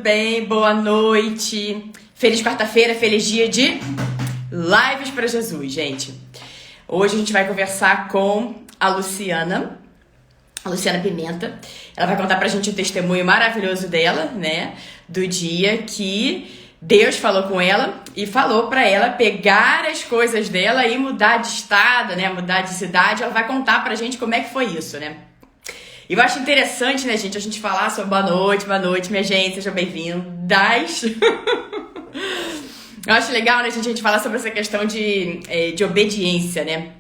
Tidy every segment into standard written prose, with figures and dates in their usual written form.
bem? Boa noite. Feliz quarta-feira, feliz dia de lives para Jesus, gente. Hoje a gente vai conversar com a Luciana Pimenta. Ela vai contar pra gente o testemunho maravilhoso dela, né? Do dia que Deus falou com ela e falou pra ela pegar as coisas dela e mudar de estado, né? Mudar de cidade. Ela vai contar pra gente como é que foi isso, né? E eu acho interessante, né, gente, a gente falar sobre boa noite, minha gente, sejam bem-vindas. Eu acho legal, né, gente, a gente falar sobre essa questão de obediência, né?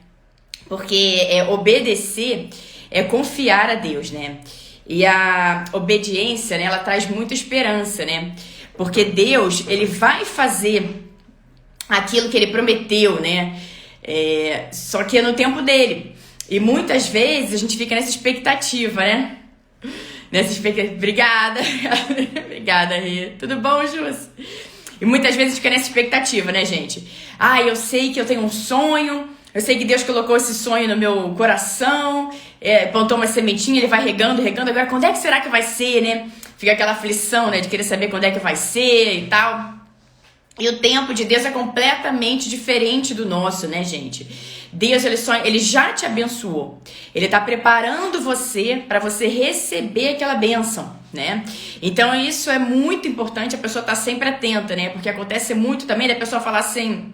Porque obedecer é confiar a Deus, né? E a obediência, né, ela traz muita esperança, né? Porque Deus, ele vai fazer aquilo que ele prometeu, né? Só que é no tempo dele. E muitas vezes a gente fica nessa expectativa, né? Obrigada. Obrigada, Rê. Tudo bom, Jus? E muitas vezes a gente fica nessa expectativa, né, gente? Eu sei que eu tenho um sonho, eu sei que Deus colocou esse sonho no meu coração, plantou uma sementinha, ele vai regando, agora quando é que será que vai ser, né? Fica aquela aflição, né, de querer saber quando é que vai ser e tal. E o tempo de Deus é completamente diferente do nosso, né, gente? Deus, ele já te abençoou. Ele tá preparando você para você receber aquela bênção, né? Então isso é muito importante, a pessoa tá sempre atenta, né? Porque acontece muito também da pessoa falar assim: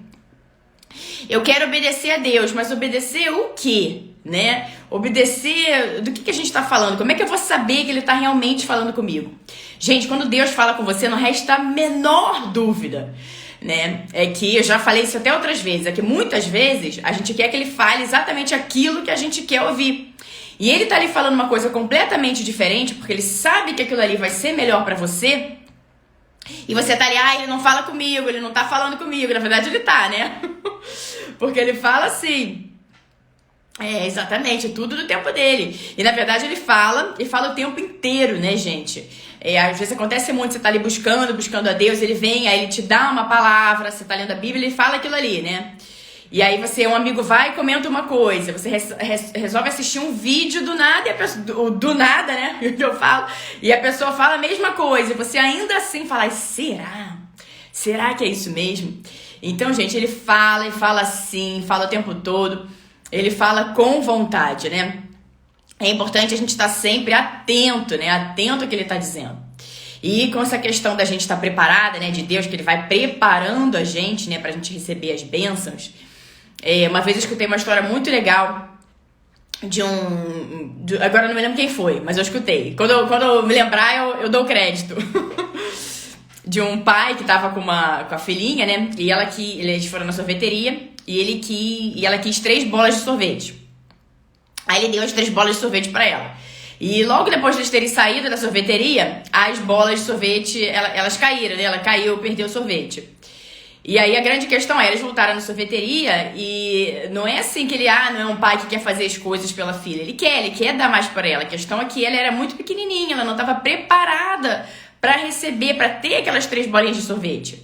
eu quero obedecer a Deus, mas obedecer o quê? Né? Obedecer do que a gente tá falando? Como é que eu vou saber que ele tá realmente falando comigo? Gente, quando Deus fala com você, não resta a menor dúvida, né? É que eu já falei isso até outras vezes, é que muitas vezes a gente quer que ele fale exatamente aquilo que a gente quer ouvir. E ele tá ali falando uma coisa completamente diferente, porque ele sabe que aquilo ali vai ser melhor pra você. E você tá ali, ele não fala comigo, ele não tá falando comigo. Na verdade ele tá, né? Porque ele fala assim. Exatamente, tudo do tempo dele. E na verdade ele fala o tempo inteiro, né, gente? Às vezes acontece muito, você tá ali buscando a Deus, ele vem, aí ele te dá uma palavra, você tá lendo a Bíblia, ele fala aquilo ali, né? E aí um amigo vai e comenta uma coisa, você resolve assistir um vídeo do nada, e a pessoa, do nada, né? Que eu falo, e a pessoa fala a mesma coisa, e você ainda assim fala, será? Será que é isso mesmo? Então, gente, ele fala assim, fala o tempo todo, ele fala com vontade, né? É importante a gente estar sempre atento, né? Atento ao que ele está dizendo. E com essa questão da gente estar preparada, né? De Deus, que ele vai preparando a gente, né? Pra gente receber as bênçãos. Uma vez eu escutei uma história muito legal agora eu não me lembro quem foi, mas eu escutei. Quando eu me lembrar, eu dou crédito. De um pai que tava com a filhinha, né? E eles foram na sorveteria e ela quis 3 bolas de sorvete. Aí ele deu as 3 bolas de sorvete pra ela. E logo depois de eles terem saído da sorveteria, as bolas de sorvete, elas caíram, né? Ela caiu, perdeu o sorvete. E aí a grande questão eles voltaram na sorveteria e não é assim que não é um pai que quer fazer as coisas pela filha. Ele quer dar mais pra ela. A questão é que ela era muito pequenininha, ela não estava preparada pra receber, pra ter aquelas 3 bolinhas de sorvete.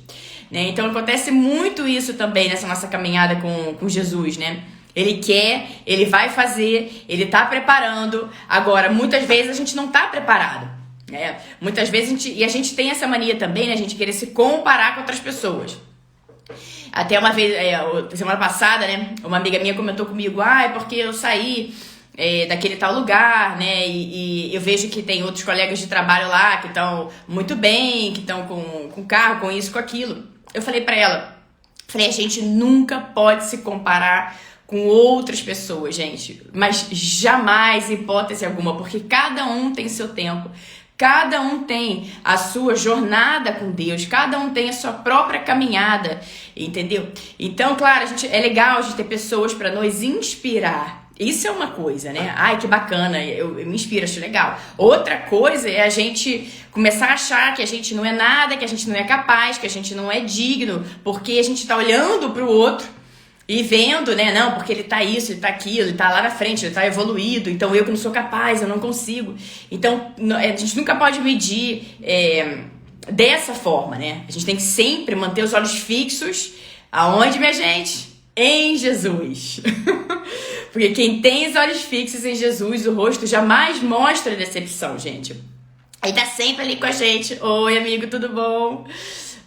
Né? Então acontece muito isso também nessa nossa caminhada com Jesus, né? Ele quer, ele vai fazer, ele tá preparando. Agora, muitas vezes a gente não tá preparado, né? Muitas vezes a gente tem essa mania também, né? A gente querer se comparar com outras pessoas. Até uma vez, semana passada, né? Uma amiga minha comentou comigo, porque eu saí daquele tal lugar, né? E eu vejo que tem outros colegas de trabalho lá que estão muito bem, que estão com carro, com isso, com aquilo. Eu falei pra ela, a gente nunca pode se comparar com outras pessoas, gente, mas jamais, hipótese alguma, porque cada um tem seu tempo, cada um tem a sua jornada com Deus, cada um tem a sua própria caminhada, entendeu? Então, claro, é legal a gente ter pessoas para nos inspirar. Isso é uma coisa, né? Que bacana, eu me inspiro, acho legal. Outra coisa é a gente começar a achar que a gente não é nada, que a gente não é capaz, que a gente não é digno, porque a gente tá olhando pro outro e vendo, né, não, porque ele tá isso, ele tá aquilo, ele tá lá na frente, ele tá evoluído, então eu que não sou capaz, eu não consigo. Então, a gente nunca pode medir dessa forma, né? A gente tem que sempre manter os olhos fixos, aonde, minha gente? Em Jesus. Porque quem tem os olhos fixos em Jesus, o rosto jamais mostra decepção, gente. Ele tá sempre ali com a gente. Oi, amigo, tudo bom?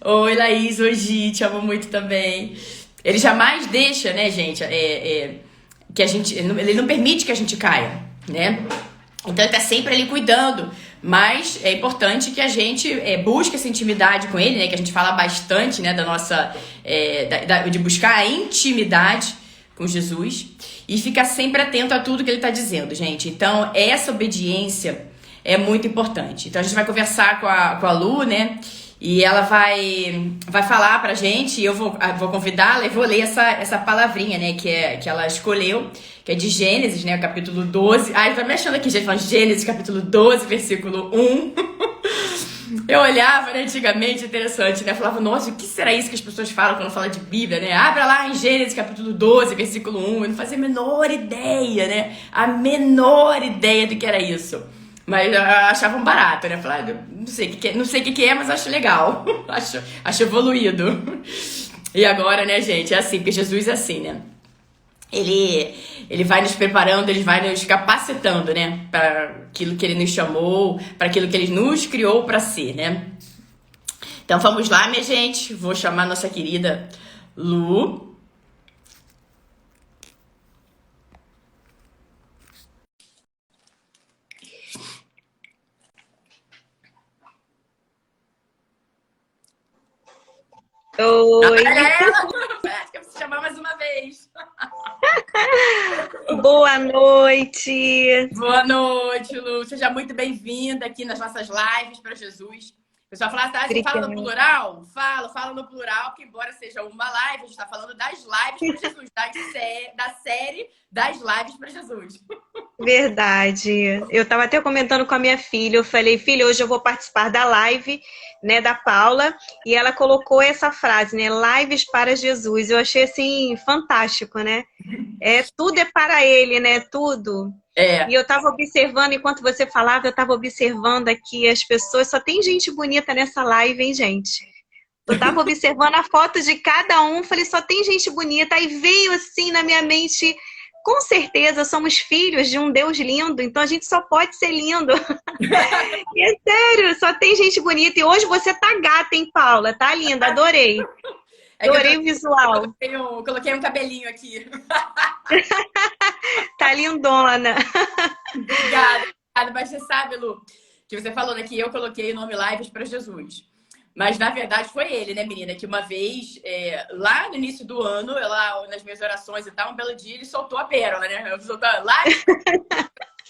Oi, Laís, oi, Gi, te amo muito também. Ele jamais deixa, né, gente, que a gente, ele não permite que a gente caia, né? Então ele tá sempre ali cuidando, mas é importante que a gente busque essa intimidade com ele, né? Que a gente fala bastante, né, da nossa, de buscar a intimidade com Jesus e ficar sempre atento a tudo que ele tá dizendo, gente. Então essa obediência é muito importante. Então a gente vai conversar com a Lu, né? E ela vai falar pra gente, e eu vou convidá-la e vou ler essa palavrinha, né, que ela escolheu, que é de Gênesis, né, capítulo 12. Ai, tá me achando aqui, gente, falando Gênesis, capítulo 12, versículo 1. Eu olhava, né, antigamente, interessante, né, falava, nossa, o que será isso que as pessoas falam quando falam de Bíblia, né? Abra lá em Gênesis, capítulo 12, versículo 1. Eu não fazia a menor ideia, né, a menor ideia do que era isso. Mas achavam barato, né? Falaram, não sei o que é, mas acho legal. acho evoluído. E agora, né, gente? É assim, porque Jesus é assim, né? Ele vai nos preparando, ele vai nos capacitando, né? Para aquilo que ele nos chamou, para aquilo que ele nos criou para ser, né? Então vamos lá, minha gente. Vou chamar a nossa querida Lu. Oi, Acho que eu preciso chamar mais uma vez. boa noite. Boa noite, Lu. Seja muito bem-vinda aqui nas nossas lives para Jesus. O pessoal fala, tá, você fala no Obrigada. plural? Fala no plural, que embora seja uma live, a gente está falando das lives para Jesus, da série das lives para Jesus. Verdade. Eu estava até comentando com a minha filha, eu falei, filha, hoje eu vou participar da live, né, da Paula, e ela colocou essa frase, né, lives para Jesus. Eu achei assim fantástico, né? Tudo é para ele, né? Tudo. E É, eu estava observando, enquanto você falava, eu estava observando aqui as pessoas, só tem gente bonita nessa live, hein, gente? Eu estava observando a foto de cada um, falei, só tem gente bonita. Aí veio assim na minha mente, com certeza somos filhos de um Deus lindo, então a gente só pode ser lindo. E é sério, só tem gente bonita. E hoje você tá gata, hein, Paula? Tá linda, adorei. é que Adorei o visual. coloquei um cabelinho aqui. Tá lindona. Obrigada. Mas você sabe, Lu, que você falou, né, que eu coloquei o nome Lives para Jesus. Mas, na verdade, foi ele, né, menina? Que uma vez, lá no início do ano, nas minhas orações e tal, um belo dia, ele soltou a pérola, né? Eu soltou Lives.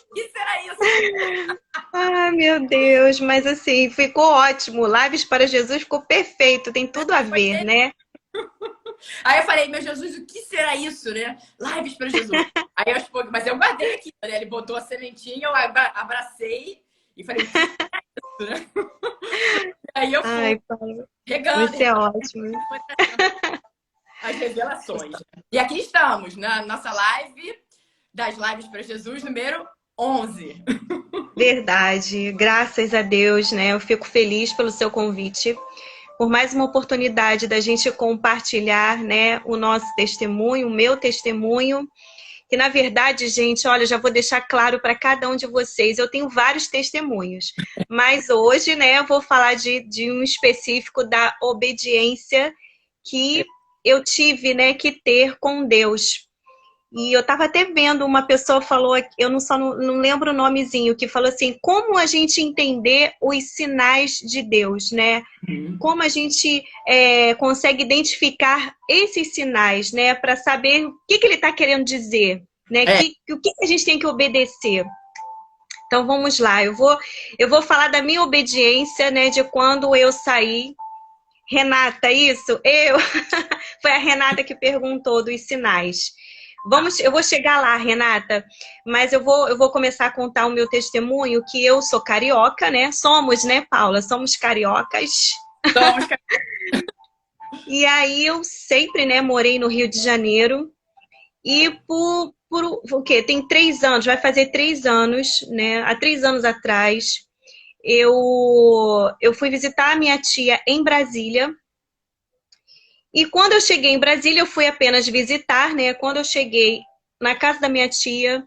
O que será isso? Ai, meu Deus, mas assim, ficou ótimo. Lives para Jesus ficou perfeito, tem tudo a Foi ver, ele. né? Aí eu falei, meu Jesus, o que será isso, né? Lives para Jesus. Aí eu pouco, mas eu guardei aqui, né? Ele botou a sementinha, eu abracei e falei, o que será isso, né? Aí eu fui Ai, Paulo, regando, você é ótimo. as revelações. E aqui estamos, na nossa live das Lives para Jesus, número 11. Verdade, graças a Deus, né? Eu fico feliz pelo seu convite, por mais uma oportunidade da gente compartilhar, né, o nosso testemunho, o meu testemunho. Que na verdade, gente, olha, já vou deixar claro para cada um de vocês, eu tenho vários testemunhos, mas hoje, né, eu vou falar de um específico da obediência que eu tive, né, que ter com Deus. E eu estava até vendo uma pessoa falou, eu não lembro o nomezinho, que falou assim, como a gente entender os sinais de Deus, né? Como a gente consegue identificar esses sinais, né? Para saber o que ele está querendo dizer, né? O que a gente tem que obedecer. Então vamos lá, eu vou falar da minha obediência, né? De quando eu saí. Renata, isso? Foi a Renata que perguntou dos sinais. Eu vou chegar lá, Renata, mas eu vou começar a contar o meu testemunho, que eu sou carioca, né? Somos, né, Paula? Somos cariocas. Somos. E aí eu sempre, né, morei no Rio de Janeiro. E por o quê? Tem 3 anos, vai fazer 3 anos, né? Há 3 anos atrás, eu fui visitar a minha tia em Brasília. E quando eu cheguei em Brasília, eu fui apenas visitar, né? Quando eu cheguei na casa da minha tia,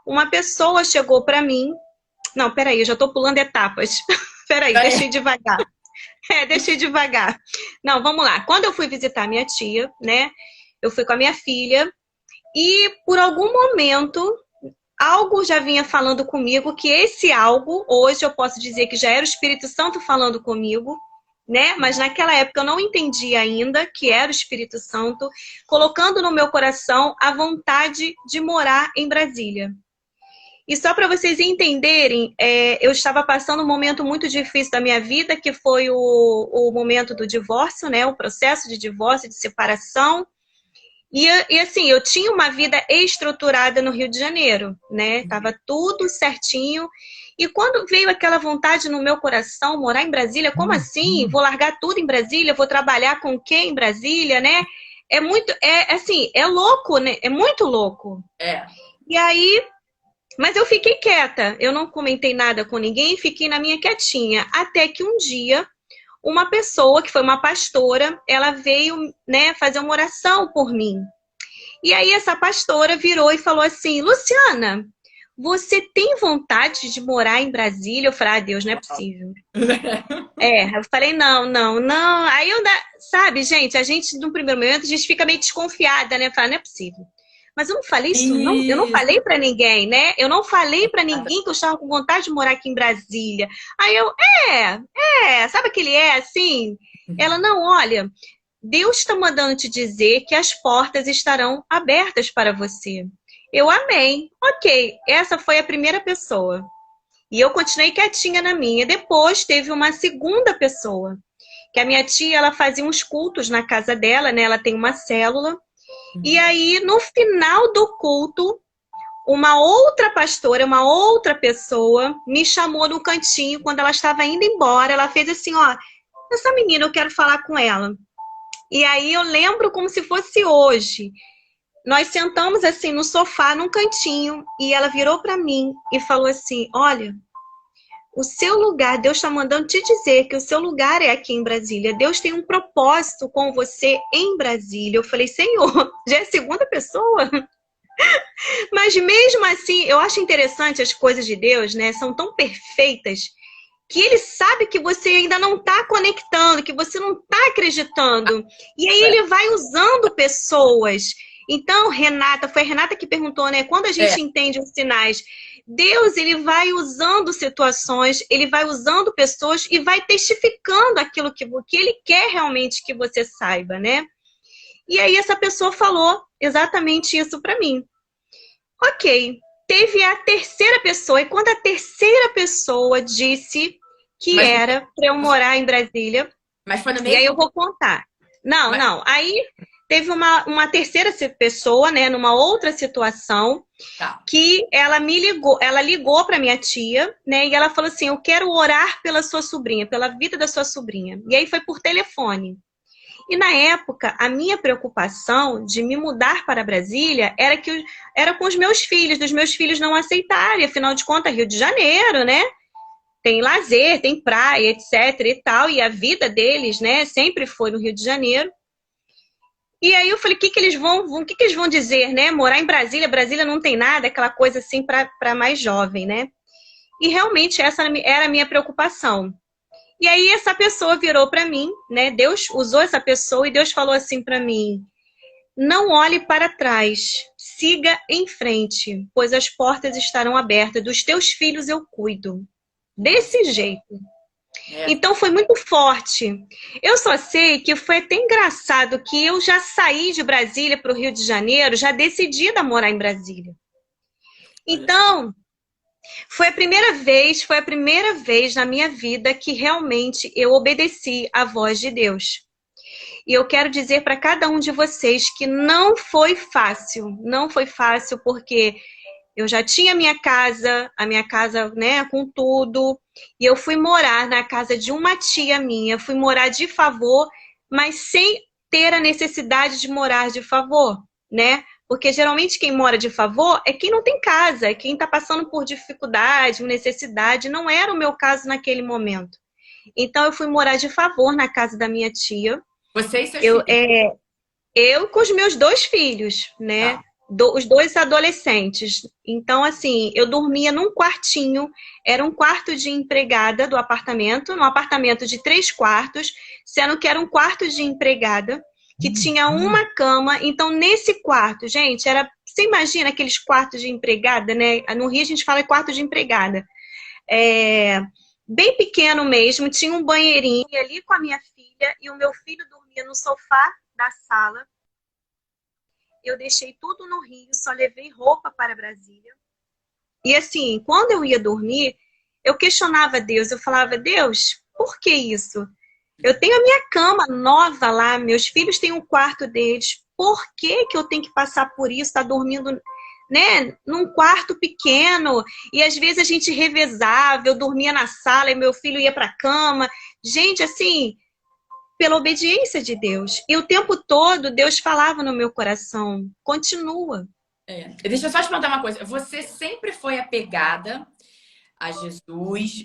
uma pessoa chegou para mim. Não, peraí, eu já tô pulando etapas. Peraí, deixa eu ir devagar. Deixa eu ir devagar. Não, vamos lá. Quando eu fui visitar minha tia, né? Eu fui com a minha filha e por algum momento algo já vinha falando comigo, que esse algo, hoje eu posso dizer que já era o Espírito Santo falando comigo, né? Mas naquela época eu não entendi ainda que era o Espírito Santo, colocando no meu coração a vontade de morar em Brasília. E só para vocês entenderem, eu estava passando um momento muito difícil da minha vida, que foi o momento do divórcio, né? O processo de divórcio, de separação. E assim, eu tinha uma vida estruturada no Rio de Janeiro, né? Tava tudo certinho. E quando veio aquela vontade no meu coração, morar em Brasília, como assim? Vou largar tudo em Brasília? Vou trabalhar com quem em Brasília, né? Assim, é louco, né? É muito louco. E aí, mas eu fiquei quieta. Eu não comentei nada com ninguém, fiquei na minha quietinha. Até que um dia uma pessoa, que foi uma pastora, ela veio, né, fazer uma oração por mim. E aí essa pastora virou e falou assim, Luciana, você tem vontade de morar em Brasília? Eu falei, Deus, não é possível. Eu falei, não. Aí sabe, gente, a gente, no primeiro momento, a gente fica meio desconfiada, né? Fala, não é possível. Mas eu não falei isso, não. Eu não falei pra ninguém, né? Eu não falei pra ninguém que eu estava com vontade de morar aqui em Brasília. Aí eu, sabe aquele assim? Ela, não, olha, Deus está mandando te dizer que as portas estarão abertas para você. Eu amei. Ok, essa foi a primeira pessoa. E eu continuei quietinha na minha. Depois teve uma segunda pessoa, que a minha tia, ela fazia uns cultos na casa dela, né? Ela tem uma célula. E aí, no final do culto, uma outra pastora, uma outra pessoa, me chamou no cantinho quando ela estava indo embora. Ela fez assim, ó, essa menina, eu quero falar com ela. E aí eu lembro como se fosse hoje. Nós sentamos assim no sofá, num cantinho, e ela virou para mim e falou assim, olha, o seu lugar, Deus está mandando te dizer que o seu lugar é aqui em Brasília. Deus tem um propósito com você em Brasília. Eu falei, Senhor, já é a segunda pessoa? Mas mesmo assim, eu acho interessante as coisas de Deus, né? São tão perfeitas que Ele sabe que você ainda não está conectando, que você não está acreditando. E aí Ele vai usando pessoas. Então, Renata, foi a Renata que perguntou, né? Quando a gente entende os sinais, Deus, Ele vai usando situações, Ele vai usando pessoas e vai testificando aquilo que Ele quer realmente que você saiba, né? E aí essa pessoa falou exatamente isso para mim. Ok, teve a terceira pessoa, e quando a terceira pessoa disse que era para eu morar em Brasília, mas foi no mesmo... e aí eu vou contar. Não, aí teve uma terceira pessoa, né, numa outra situação, que ela ligou para minha tia, né, e ela falou assim, eu quero orar pela sua sobrinha, pela vida da sua sobrinha. E aí foi por telefone. E na época, a minha preocupação de me mudar para Brasília era com os meus filhos, dos meus filhos não aceitarem, afinal de contas, Rio de Janeiro, né? Tem lazer, tem praia, etc e tal, e a vida deles, né, sempre foi no Rio de Janeiro. E aí eu falei, o que eles vão dizer, né? Morar em Brasília, Brasília não tem nada, aquela coisa assim para mais jovem, né? E realmente essa era a minha preocupação. E aí essa pessoa virou para mim, né? Deus usou essa pessoa e Deus falou assim para mim, não olhe para trás, siga em frente, pois as portas estarão abertas, dos teus filhos eu cuido. Desse jeito. Então foi muito forte. Eu só sei que foi até engraçado que eu já saí de Brasília para o Rio de Janeiro, já decidida a morar em Brasília. Então, foi a primeira vez na minha vida que realmente eu obedeci à voz de Deus. E eu quero dizer para cada um de vocês que não foi fácil porque eu já tinha a minha casa, né, com tudo, e eu fui morar na casa de uma tia minha, fui morar de favor, mas sem ter a necessidade de morar de favor, né? Porque geralmente quem mora de favor é quem não tem casa, é quem está passando por dificuldade, necessidade. Não era o meu caso naquele momento. Então eu fui morar de favor na casa da minha tia. Você e seus filhos? Eu com os meus 2 filhos, né? Os dois adolescentes. Então, assim, eu dormia num quartinho, era um quarto de empregada do apartamento, num apartamento de 3 quartos, sendo que era um quarto de empregada, que tinha uma cama. Então, nesse quarto, gente, era. Você imagina aqueles quartos de empregada, né? No Rio a gente fala quarto de empregada. Bem pequeno mesmo, tinha um banheirinho ali com a minha filha, e o meu filho dormia no sofá da sala. Eu deixei tudo no Rio, só levei roupa para Brasília. E assim, quando eu ia dormir, eu questionava Deus. Eu falava, Deus, por que isso? Eu tenho a minha cama nova lá, meus filhos têm um quarto deles. Por que que eu tenho que passar por isso, estar dormindo, né, num quarto pequeno? E às vezes a gente revezava, eu dormia na sala e meu filho ia para a cama. Gente, assim, pela obediência de Deus. E o tempo todo Deus falava no meu coração, continua. Deixa eu só te perguntar uma coisa. Você sempre foi apegada a Jesus?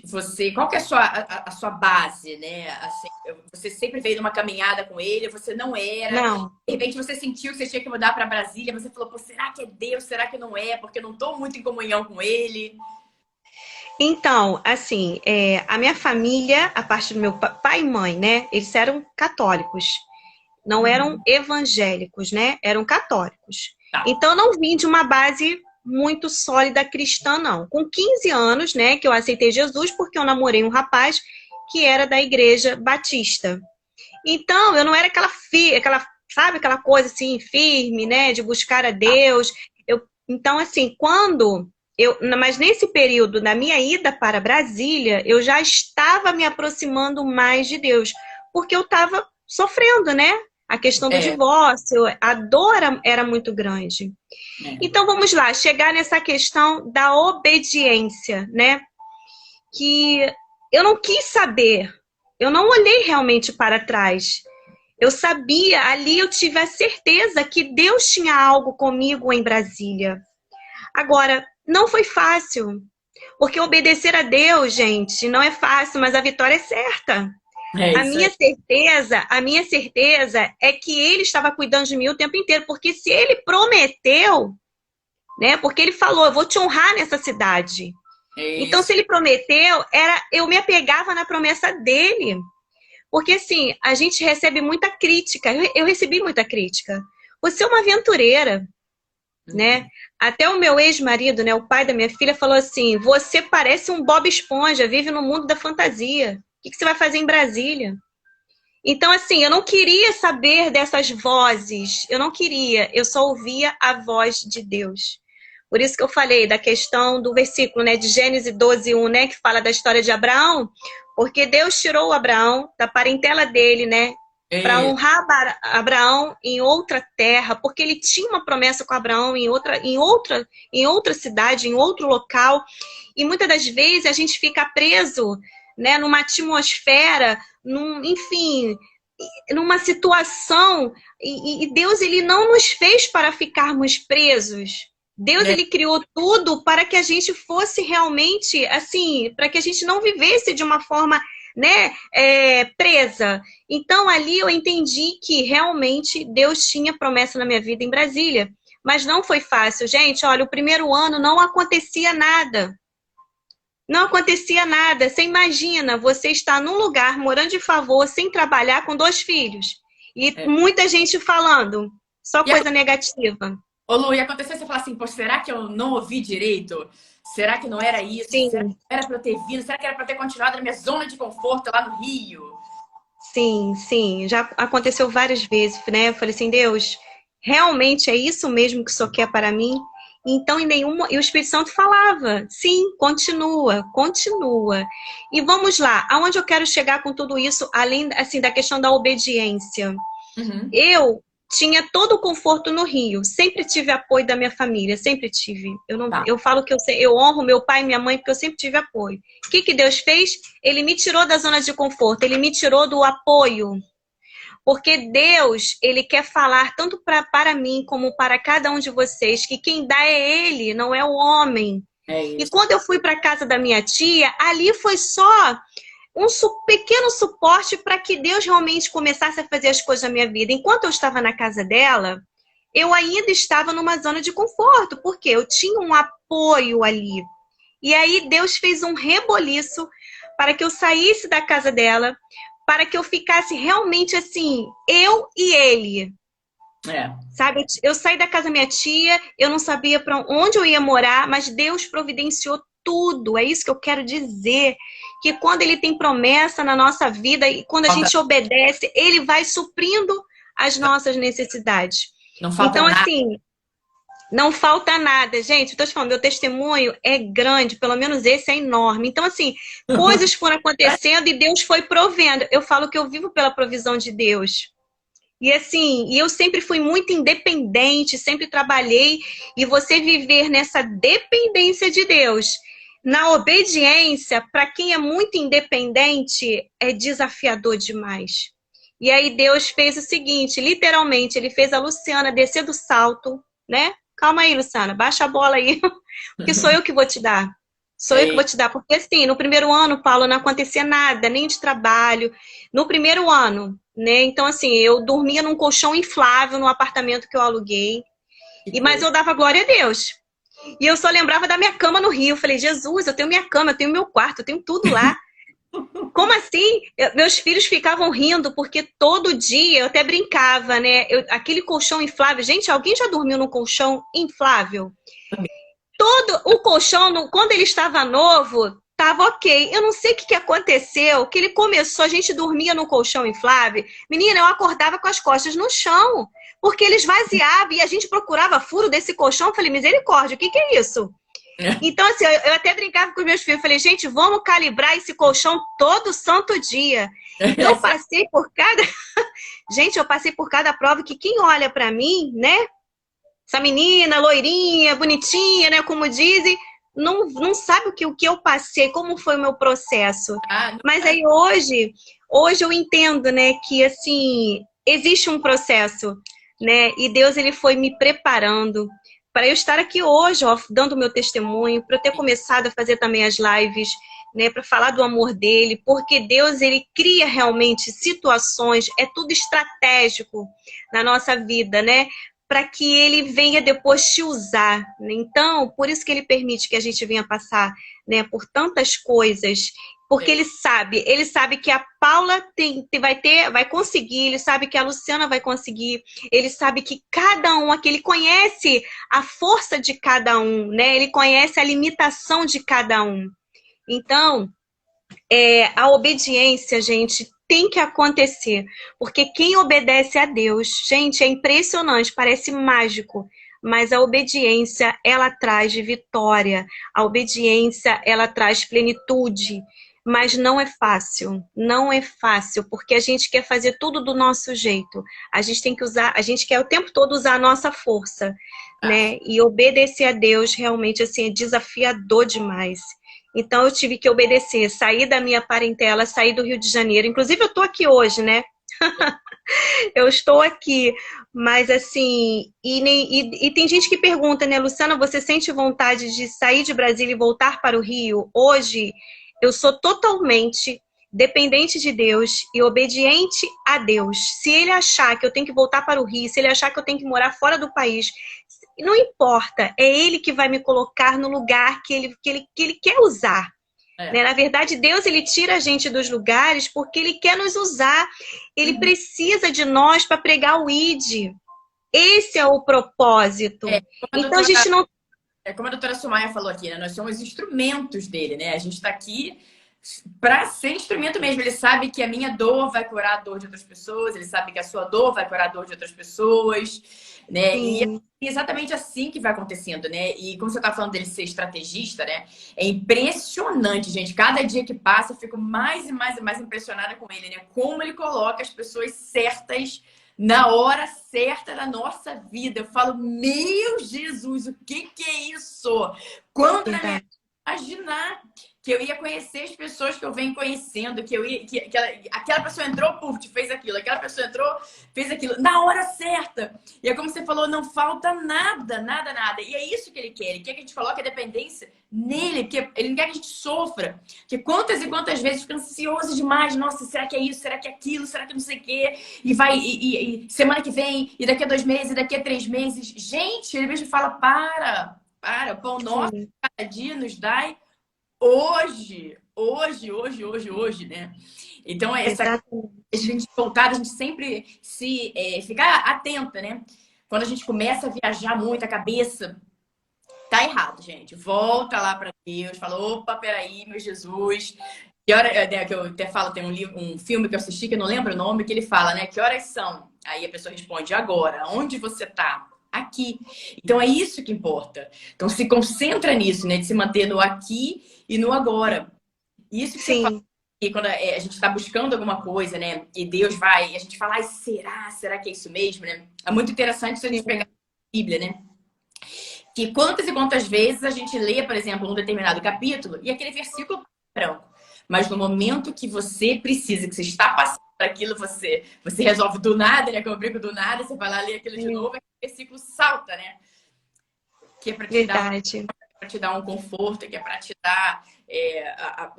Qual que é a sua base, né? Assim, você sempre veio numa caminhada com ele, você não era. Não. De repente você sentiu que você tinha que mudar para Brasília, você falou, pô, será que é Deus? Será que não é? Porque eu não estou muito em comunhão com ele. Então, assim, a minha família, a parte do meu pai e mãe, né? Eles eram católicos. Não eram evangélicos, né? Eram católicos. Tá. Então, eu não vim de uma base muito sólida cristã, não. Com 15 anos, né, que eu aceitei Jesus, porque eu namorei um rapaz que era da igreja batista. Então, eu não era sabe, aquela coisa assim, firme, né, de buscar a Deus. Então, assim, mas nesse período da minha ida para Brasília, eu já estava me aproximando mais de Deus, porque eu estava sofrendo, né? A questão do divórcio, a dor era muito grande. Então, vamos lá, chegar nessa questão da obediência, né? Que eu não quis saber, eu não olhei realmente para trás. Eu sabia, ali eu tive a certeza que Deus tinha algo comigo em Brasília. Agora, não foi fácil, porque obedecer a Deus, gente, não é fácil, mas a vitória é certa. A minha certeza é que ele estava cuidando de mim o tempo inteiro, porque se ele prometeu, né? Porque ele falou, eu vou te honrar nessa cidade. Então, se ele prometeu, eu me apegava na promessa dele. Porque assim, a gente recebe muita crítica. Eu recebi muita crítica. Você é uma aventureira, né? Até o meu ex-marido, né, o pai da minha filha, falou assim, você parece um Bob Esponja, vive no mundo da fantasia. O que você vai fazer em Brasília? Então, assim, eu não queria saber dessas vozes. Eu não queria. Eu só ouvia a voz de Deus. Por isso que eu falei da questão do versículo, né, de Gênesis 12:1, né, que fala da história de Abraão. Porque Deus tirou o Abraão da parentela dele, né, para honrar Abraão em outra terra, porque ele tinha uma promessa com Abraão em outra cidade, em outro local. E muitas das vezes a gente fica preso, né, numa atmosfera, enfim, numa situação, e Deus, ele não nos fez para ficarmos presos. Deus, ele criou tudo para que a gente fosse realmente, assim, para que a gente não vivesse de uma forma, né, presa. Então, ali eu entendi que realmente Deus tinha promessa na minha vida em Brasília. Mas não foi fácil, gente. Olha, o primeiro ano não acontecia nada. Não acontecia nada. Você imagina, você está num lugar morando de favor, sem trabalhar, com 2 filhos. E muita gente falando, só coisa negativa. Ô Lu, e aconteceu você falar assim, pô, será que eu não ouvi direito? Será que não era isso? Sim. Será que não era pra eu ter vindo? Será que era pra eu ter continuado na minha zona de conforto lá no Rio? Sim, sim. Já aconteceu várias vezes, né? Eu falei assim, Deus, realmente é isso mesmo que o Senhor quer para mim? Então, e o Espírito Santo falava, sim, continua, continua. E vamos lá, aonde eu quero chegar com tudo isso, além assim, da questão da obediência. Eu tinha todo o conforto no Rio, sempre tive apoio da minha família, sempre tive. Eu falo que eu honro meu pai e minha mãe porque eu sempre tive apoio. O que Deus fez? Ele me tirou da zona de conforto, ele me tirou do apoio. Porque Deus, ele quer falar tanto para mim como para cada um de vocês, que quem dá é ele, não é o homem. E quando eu fui para a casa da minha tia, ali foi só um pequeno suporte para que Deus realmente começasse a fazer as coisas na minha vida. Enquanto eu estava na casa dela, eu ainda estava numa zona de conforto, porque eu tinha um apoio ali. E aí Deus fez um reboliço para que eu saísse da casa dela, para que eu ficasse realmente assim, eu e ele. É. Sabe, eu saí da casa da minha tia, eu não sabia para onde eu ia morar, mas Deus providenciou tudo. É isso que eu quero dizer, que quando ele tem promessa na nossa vida e quando a gente obedece, ele vai suprindo as nossas necessidades. Não falta então, nada. assim, não falta nada, gente. Estou te falando, meu testemunho é grande, pelo menos esse é enorme. Então, assim, coisas foram acontecendo e Deus foi provendo. Eu falo que eu vivo pela provisão de Deus. E assim, eu sempre fui muito independente, sempre trabalhei. E você viver nessa dependência de Deus, na obediência, para quem é muito independente, é desafiador demais. E aí Deus fez o seguinte, literalmente, ele fez a Luciana descer do salto, né? Calma aí, Luciana, baixa a bola aí, porque sou eu que vou te dar. Sou eu que vou te dar, porque assim, no primeiro ano, Paulo, não acontecia nada, nem de trabalho. No primeiro ano, né? Então, assim, eu dormia num colchão inflável no apartamento que eu aluguei, mas eu dava glória a Deus. E eu só lembrava da minha cama no Rio. Eu falei, Jesus, eu tenho minha cama, eu tenho meu quarto, eu tenho tudo lá. Como assim? Meus filhos ficavam rindo, porque todo dia eu até brincava, né? Aquele colchão inflável. Gente, alguém já dormiu num colchão inflável? Todo o colchão, quando ele estava novo, estava ok. Eu não sei o que aconteceu, que ele começou, a gente dormia no colchão inflável. Menina, eu acordava com as costas no chão, porque ele esvaziava e a gente procurava furo desse colchão. Eu falei, misericórdia, o que é isso? Então, assim, eu até brincava com os meus filhos. Falei, gente, vamos calibrar esse colchão todo santo dia. Então, eu passei por cada... Gente, eu passei por cada prova que quem olha para mim, né? Essa menina, loirinha, bonitinha, né? Como dizem, não sabe o que eu passei, como foi o meu processo. Mas aí hoje eu entendo, né, que assim, existe um processo, né? E Deus, ele foi me preparando para eu estar aqui hoje, ó, dando o meu testemunho, para eu ter começado a fazer também as lives, né, para falar do amor dele, porque Deus, ele cria realmente situações, é tudo estratégico na nossa vida, né? Para que ele venha depois te usar. Então, por isso que ele permite que a gente venha passar, né, por tantas coisas, porque ele sabe que a Paula vai conseguir, ele sabe que a Luciana vai conseguir, ele sabe que cada um aqui, ele conhece a força de cada um, né? Ele conhece a limitação de cada um. Então, a obediência, gente, tem que acontecer, porque quem obedece a Deus, gente, é impressionante, parece mágico, mas a obediência, ela traz vitória, a obediência, ela traz plenitude, mas não é fácil, porque a gente quer fazer tudo do nosso jeito, a gente quer o tempo todo usar a nossa força, né, e obedecer a Deus realmente, assim, é desafiador demais. Então, eu tive que obedecer, sair da minha parentela, sair do Rio de Janeiro. Inclusive, eu estou aqui hoje, né? Eu estou aqui, mas assim... E tem gente que pergunta, né, Luciana, você sente vontade de sair de Brasília e voltar para o Rio? Hoje, eu sou totalmente dependente de Deus e obediente a Deus. Se ele achar que eu tenho que voltar para o Rio, se ele achar que eu tenho que morar fora do país... Não importa, é ele que vai me colocar no lugar que ele quer usar. Né? Na verdade, Deus, ele tira a gente dos lugares porque ele quer nos usar. Ele precisa de nós para pregar o ID. Esse é o propósito. Então, a gente não... Como a doutora Sumaia falou aqui, né? Nós somos instrumentos dele, né? A gente está aqui para ser instrumento mesmo. Ele sabe que a minha dor vai curar a dor de outras pessoas, ele sabe que a sua dor vai curar a dor de outras pessoas, né? E é exatamente assim que vai acontecendo, né? E como você tá falando dele ser estrategista, né? É impressionante, gente. Cada dia que passa, eu fico mais e mais e mais impressionada com ele, né? Como ele coloca as pessoas certas na hora certa da nossa vida. Eu falo, meu Jesus, o que é isso? Quando na minha imaginar que eu ia conhecer as pessoas que eu venho conhecendo, que eu ia, aquela pessoa entrou, puf, fez aquilo, aquela pessoa entrou, fez aquilo, na hora certa. E é como você falou, não falta nada, nada, nada. E é isso que ele quer. Ele quer que a gente coloque a dependência nele, porque ele não quer que a gente sofra. Porque quantas e quantas vezes fica ansioso demais, nossa, será que é isso, será que é aquilo, será que não sei o quê? E vai, e semana que vem, e daqui a 2 meses, e daqui a 3 meses. Gente, ele mesmo fala, para, o pão nosso, cada dia nos dai hoje, né? Então, essa a gente voltar, a gente sempre ficar atenta, né? Quando a gente começa a viajar muito a cabeça, tá errado, gente. Volta lá para Deus, fala, opa, peraí, meu Jesus. Que hora, que eu até falo, tem um filme que eu assisti, que eu não lembro o nome, que ele fala, né? Que horas são? Aí a pessoa responde, agora. Onde você tá? Aqui. Então é isso que importa. Então se concentra nisso, né? De se manter no aqui e no agora. Isso que você fala. E quando a gente está buscando alguma coisa, né? E Deus vai, e a gente fala, ai, será que é isso mesmo, né? É muito interessante se a gente pegar a Bíblia, né? Que quantas e quantas vezes a gente lê, por exemplo, um determinado capítulo e aquele versículo é branco. Mas no momento que você precisa, que você está passando por aquilo, você resolve do nada, né? Como eu brinco do nada, você vai lá ler aquilo de novo, e aquele versículo salta, né? Que é para te dar um conforto, que é para te dar a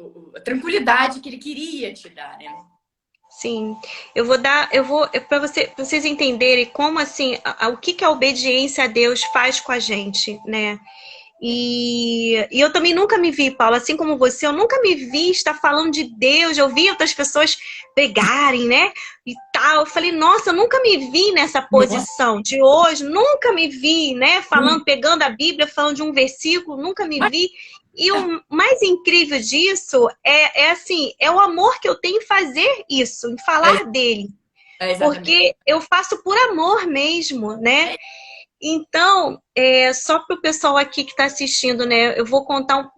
tranquilidade que ele queria te dar, né? Sim, para vocês entenderem como assim, o que a obediência a Deus faz com a gente, né? E eu também nunca me vi, Paula, assim como você, eu nunca me vi estar falando de Deus, eu vi outras pessoas pregarem, né? E tal, eu falei, nossa, eu nunca me vi nessa posição de hoje, nunca me vi, né? Falando, pegando a Bíblia, falando de um versículo, nunca me vi. E o mais incrível disso assim, é o amor que eu tenho em fazer isso, em falar dele. Porque eu faço por amor mesmo, né? Então, só para o pessoal aqui que está assistindo, né? Eu vou contar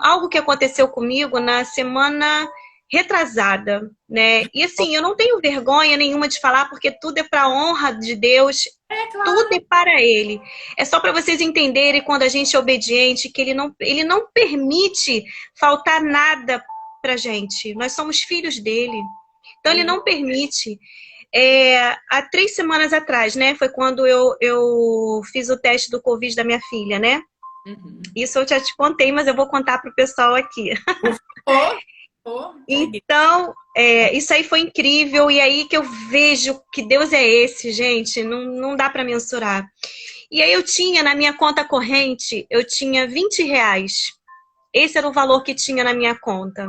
algo que aconteceu comigo na semana retrasada, né? E assim, eu não tenho vergonha nenhuma de falar, porque tudo é para a honra de Deus, claro. Tudo é para Ele. É só para vocês entenderem quando a gente é obediente, que Ele não permite faltar nada para gente. Nós somos filhos dele. Então, Ele não permite. Há 3 semanas atrás, né? Foi quando eu fiz o teste do Covid da minha filha, né? Uhum. Isso eu já te contei, mas eu vou contar pro pessoal aqui. Então, isso aí foi incrível. E aí que eu vejo que Deus é esse, gente. Não dá para mensurar. E aí eu tinha, na minha conta corrente, eu tinha R$20. Esse era o valor que tinha na minha conta.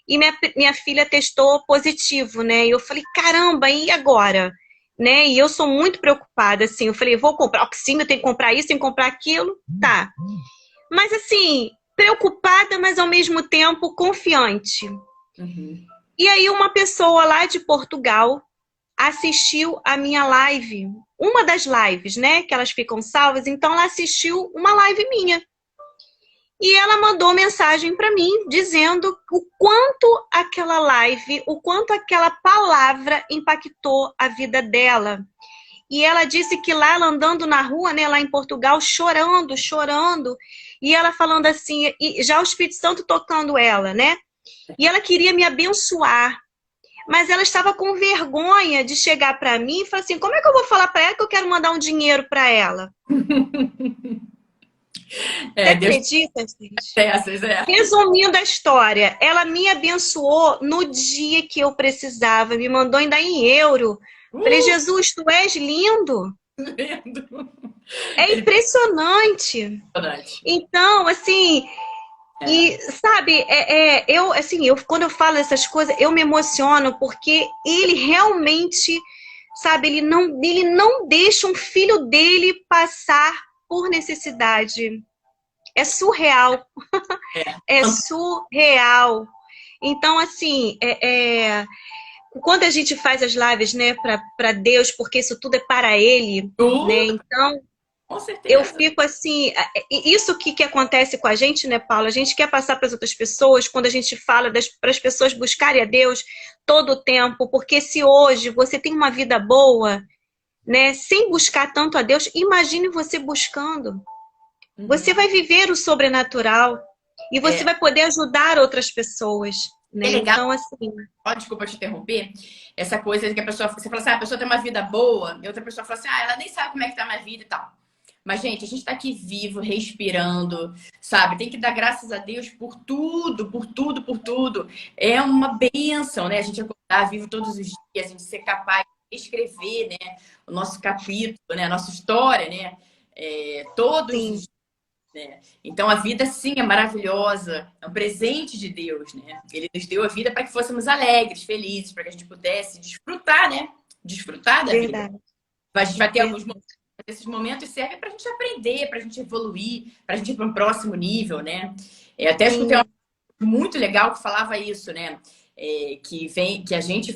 E minha filha testou positivo, né? E eu falei, caramba, e agora? Né? E eu sou muito preocupada, assim. Eu falei, vou comprar oxímetro, tenho que comprar isso, tenho que comprar aquilo. Tá. Mas assim, preocupada, mas ao mesmo tempo confiante. Uhum. E aí uma pessoa lá de Portugal assistiu a minha live. Uma das lives, né? Que elas ficam salvas. Então ela assistiu uma live minha. E ela mandou mensagem para mim dizendo o quanto aquela live, o quanto aquela palavra impactou a vida dela. E ela disse que lá, ela andando na rua, né, lá em Portugal, chorando, e ela falando assim, e já o Espírito Santo tocando ela, né? E ela queria me abençoar, mas ela estava com vergonha de chegar para mim e falar assim, como é que eu vou falar para ela que eu quero mandar um dinheiro para ela? Você acredita, gente? Resumindo a história, ela me abençoou no dia que eu precisava, me mandou ainda em euro. Falei, Jesus, tu és lindo. Lindo. É impressionante. Então, assim, e sabe, quando eu falo essas coisas, eu me emociono porque ele realmente, sabe, ele não deixa um filho dele passar por necessidade. É surreal. É surreal. Então, assim, quando a gente faz as lives, né, para Deus, porque isso tudo é para Ele, né? Então, com certeza. Eu fico assim, isso que acontece com a gente, né, Paula? A gente quer passar para as outras pessoas, quando a gente fala para as pessoas buscarem a Deus todo o tempo, porque se hoje você tem uma vida boa, né, sem buscar tanto a Deus, imagine você buscando. Você vai viver o sobrenatural. E você vai poder ajudar outras pessoas, né? É legal. Então, assim... Desculpa te interromper. Essa coisa que a pessoa... Você fala assim, a pessoa tem uma vida boa, e outra pessoa fala assim, ela nem sabe como é que tá a minha vida e tal. Mas, gente, a gente tá aqui vivo, respirando, sabe? Tem que dar graças a Deus por tudo, por tudo, por tudo. É uma bênção, né? A gente acordar vivo todos os dias, a gente ser capaz de escrever, né? O nosso capítulo, né? A nossa história, né? Todos os dias, né? Então, a vida, sim, é maravilhosa. É um presente de Deus, né? Ele nos deu a vida para que fôssemos alegres, felizes, para que a gente pudesse desfrutar, né? Desfrutar da vida. A gente vai ter alguns momentos. Esses momentos servem para a gente aprender, para a gente evoluir, para a gente ir para um próximo nível, né? Até escutei uma coisa muito legal que falava isso, né? Que a gente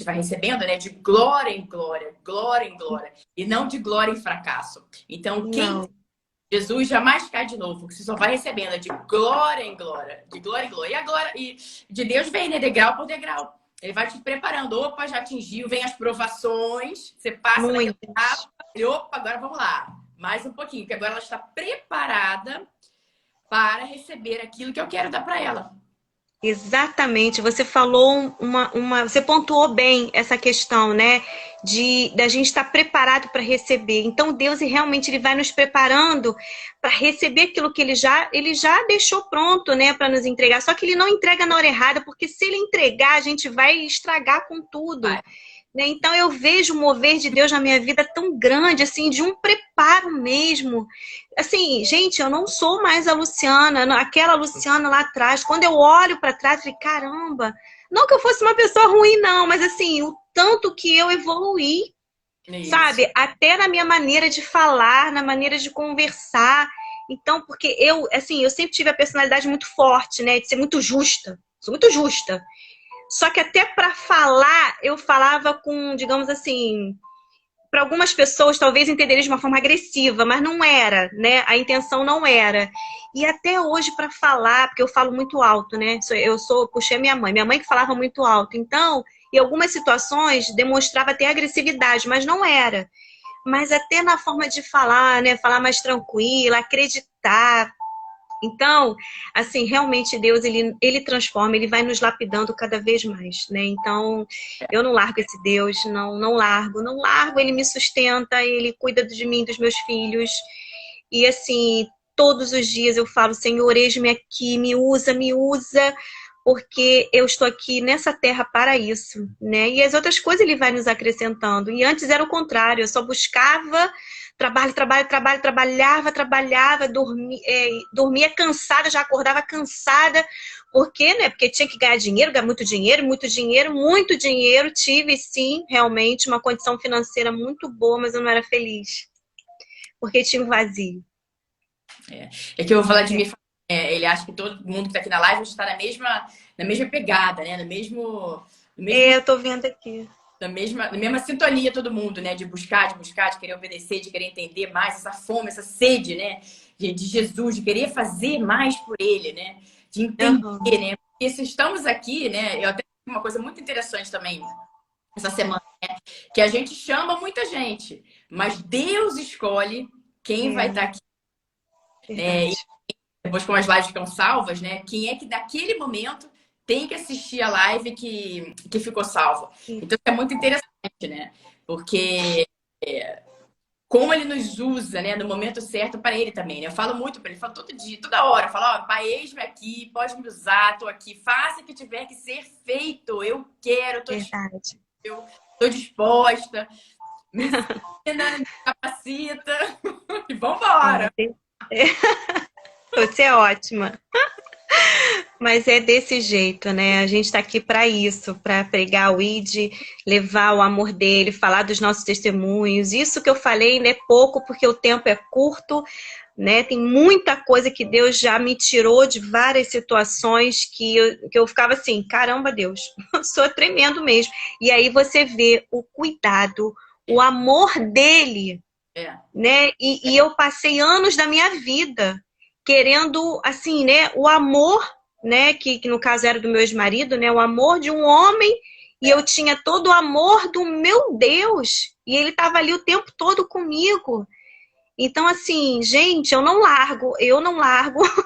vai recebendo, né? De glória em glória, glória em glória, e não de glória em fracasso. Então, Jesus jamais cai de novo, que você só vai recebendo de glória em glória, de glória em glória. E agora, de Deus vem, né? Degrau por degrau. Ele vai te preparando. Opa, já atingiu, vem as provações, você passa naquela etapa, e opa, agora vamos lá. Mais um pouquinho, porque agora ela está preparada para receber aquilo que eu quero dar para ela. Exatamente, você falou você pontuou bem essa questão, né, da gente estar preparado para receber. Então Deus realmente ele vai nos preparando para receber aquilo que ele já deixou pronto, né, para nos entregar. Só que ele não entrega na hora errada, porque se ele entregar, a gente vai estragar com tudo. Né? Então eu vejo o mover de Deus na minha vida tão grande, assim, de um preparo mesmo. Assim, gente, eu não sou mais a Luciana, aquela Luciana lá atrás. Quando eu olho para trás, eu falei, caramba, não que eu fosse uma pessoa ruim, não, mas assim, o tanto que eu evoluí, sabe? Até na minha maneira de falar, na maneira de conversar. Então, porque eu sempre tive a personalidade muito forte, né? De ser muito justa. Sou muito justa. Só que até para falar, eu falava com, digamos assim, para algumas pessoas talvez entenderiam de uma forma agressiva, mas não era, né? A intenção não era. E até hoje para falar, porque eu falo muito alto, né? Puxei minha mãe que falava muito alto. Então, em algumas situações demonstrava até agressividade, mas não era. Mas até na forma de falar, né? Falar mais tranquila, acreditar. Então, assim, realmente Deus, ele transforma, ele vai nos lapidando cada vez mais, né? Então, eu não largo esse Deus, não largo, ele me sustenta, ele cuida de mim, dos meus filhos. E assim, todos os dias eu falo, Senhor, eis-me aqui, me usa, porque eu estou aqui nessa terra para isso, né? E as outras coisas ele vai nos acrescentando. E antes era o contrário, eu só buscava trabalhava, dormia cansada, já acordava cansada. Por quê, né? Porque tinha que ganhar muito dinheiro. Tive, sim, realmente, uma condição financeira muito boa, mas eu não era feliz. Porque tinha um vazio. É que eu vou falar de mim, ele acha que todo mundo que está aqui na live está na mesma pegada, né? No mesmo... eu tô vendo aqui. Na mesma sintonia todo mundo, né? De buscar, de querer obedecer, de querer entender mais, essa fome, essa sede, né? De Jesus, de querer fazer mais por ele, né? De entender, né? Porque se estamos aqui, né? Eu até uma coisa muito interessante também essa semana, né? Que a gente chama muita gente, mas Deus escolhe quem vai estar aqui. Né? E depois, como as lives ficam salvas, né? Quem é que naquele momento tem que assistir a live que ficou salva. Então, é muito interessante, né? Porque como ele nos usa, né? No momento certo para ele também, né? Eu falo muito para ele, falo todo dia, toda hora. Eu falo, ó, pai, eis-me aqui, pode me usar, tô aqui. Faça o que tiver que ser feito. Eu quero, eu tô disposta. Me ensina, me capacita. E vambora. Você é ótima. Mas é desse jeito, né? A gente está aqui para isso, para pregar o ID, levar o amor dele, falar dos nossos testemunhos. Isso que eu falei, né? Pouco, porque o tempo é curto, né? Tem muita coisa que Deus já me tirou de várias situações que eu ficava assim, caramba, Deus, eu sou tremendo mesmo. E aí você vê o cuidado, o amor dele, né? E eu passei anos da minha vida querendo, assim, né, o amor, né, que no caso era do meu ex-marido, né, o amor de um homem, e eu tinha todo o amor do meu Deus, e ele estava ali o tempo todo comigo. Então, assim, gente, eu não largo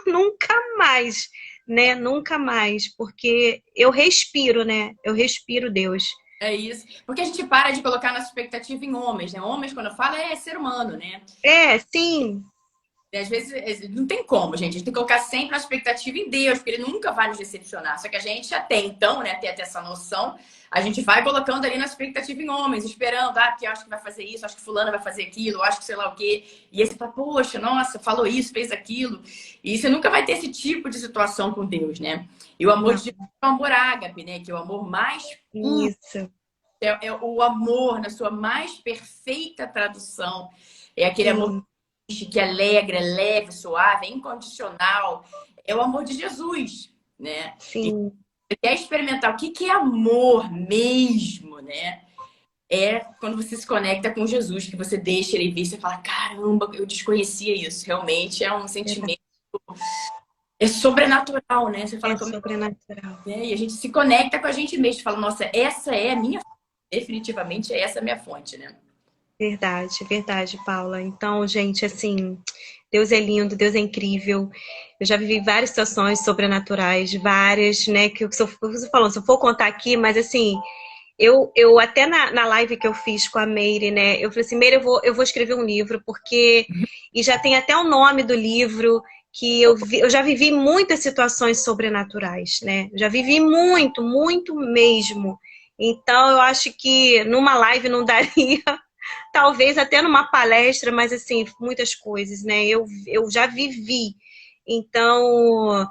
nunca mais, né? Nunca mais, porque eu respiro, né? Eu respiro Deus. É isso. Porque a gente para de colocar nossa expectativa em homens, né? Homens, quando eu falo, é ser humano, né? É, sim, E às vezes não tem como, gente. A gente tem que colocar sempre a expectativa em Deus, porque Ele nunca vai nos decepcionar. Só que a gente até então, né, até essa noção, a gente vai colocando ali na expectativa em homens, esperando, porque eu acho que vai fazer isso, acho que fulano vai fazer aquilo, acho que sei lá o quê. E aí você fala, poxa, nossa, falou isso, fez aquilo. E você nunca vai ter esse tipo de situação com Deus, né? E o amor não, de Deus é o amor ágape, né? Que é o amor mais puro, isso, é o amor na sua mais perfeita tradução. É aquele amor sim, que alegra, é leve, suave, é incondicional. É o amor de Jesus, né? E sim, você quer experimentar o que que é amor mesmo, né? É quando você se conecta com Jesus, que você deixa ele vir, você fala, caramba, eu desconhecia isso. Realmente é um sentimento, é sobrenatural, né? Você é fala comigo, sobrenatural. né? E a gente se conecta com a gente mesmo, fala, nossa, essa é a minha fonte. Definitivamente essa é a minha fonte, né? Verdade, verdade, Paula. Então, gente, assim, Deus é lindo, Deus é incrível. Eu já vivi várias situações sobrenaturais, várias, né? Que você falou, se eu for contar aqui, mas assim, eu até na live que eu fiz com a Meire, né? Eu falei assim, Meire, eu vou escrever um livro, porque. E já tem até o nome do livro, que eu já vivi muitas situações sobrenaturais, né? Já vivi muito, muito mesmo. Então, eu acho que numa live não daria, talvez até numa palestra, mas assim, muitas coisas, né? Eu já vivi. Então,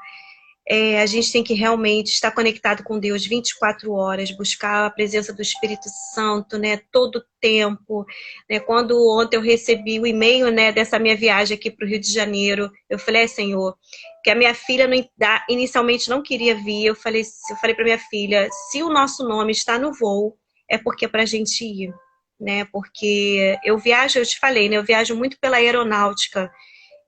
a gente tem que realmente estar conectado com Deus 24 horas, buscar a presença do Espírito Santo, né, todo tempo. Né? Quando ontem eu recebi o e-mail, né, dessa minha viagem aqui para o Rio de Janeiro, eu falei, Senhor, que a minha filha inicialmente não queria vir, eu falei para minha filha, se o nosso nome está no voo, é porque é para a gente ir. Né, porque eu viajo, eu te falei, né, eu viajo muito pela aeronáutica,